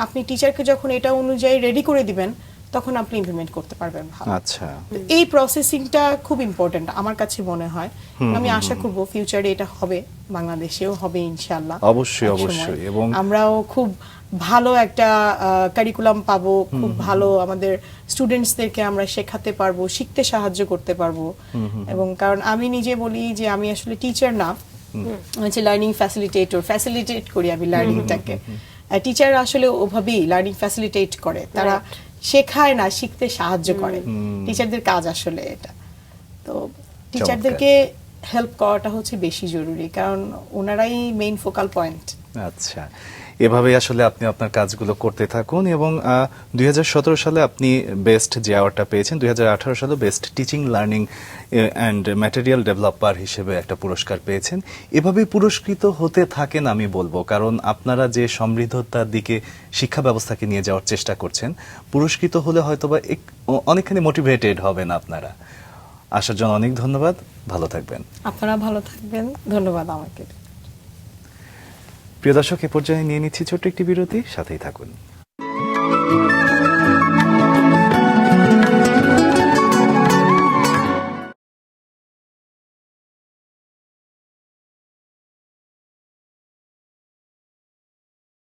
আপনি টিচারকে যখন এটা অনুযায়ী রেডি করে দিবেন, তখন আপনি ইমপ্লিমেন্ট করতে পারবেন ভালো। আচ্ছা, তো এই প্রসেসিংটা খুব ইম্পর্টেন্ট আমার কাছে মনে হয়। আমি আশা করব ফিউচারে এটা হবে, বাংলাদেশেও হবে ইনশাআল্লাহ। অবশ্যই, একসময়। অবশ্যই। এবং আমরাও খুব ভালো একটা কারিকুলাম পাবো, খুব ভালো আমাদের স্টুডেন্টসদেরকে আমরা শেখাতে পারবো, শিখতে সাহায্য করতে পারবো। এবং কারণ আমি নিজে বলি যে আমি আসলে টিচার না, আমি হচ্ছে লার্নিং ফ্যাসিলিটেট করি আমি লার্নিংটাকে। টিচার আসলে ওভাবেই লার্নিং ফ্যাসিলিটেট করে, তারা শেখায় না, শিখতে সাহায্য করে। টিচারদের কাজ আসলে এটা। তো টিচারদেরকে হেল্প করাটা হচ্ছে বেশি জরুরি, কারণ ওনারাই মেইন ফোকাল পয়েন্ট। আচ্ছা, এভাবে আসলে আপনি আপনার কাজগুলো করতে থাকুন। এবং 2017 সালে আপনি বেস্ট যে অ্যাওয়ার্ডটা পেয়েছেন, 2018 সালে best teaching learning and material developer হিসেবে একটা পুরস্কার পেয়েছেন। এভাবে পুরস্কৃত হতে থাকেন আমি বলবো, কারণ আপনারা যে সমৃদ্ধতার দিকে শিক্ষা ব্যবস্থাকে নিয়ে যাওয়ার চেষ্টা করছেন, পুরস্কৃত হলে হয়তোবা অনেকখানি মোটিভেটেড হবেন আপনারা। আসার জন্য অনেক ধন্যবাদ, ভালো থাকবেন। আপনারা ভালো থাকবেন, ধন্যবাদ আমাকে। প্রিয় দর্শক, এ পর্যায়ে নিয়ে নিচ্ছি ছোট্ট একটি বিরতি, সাথেই থাকুন।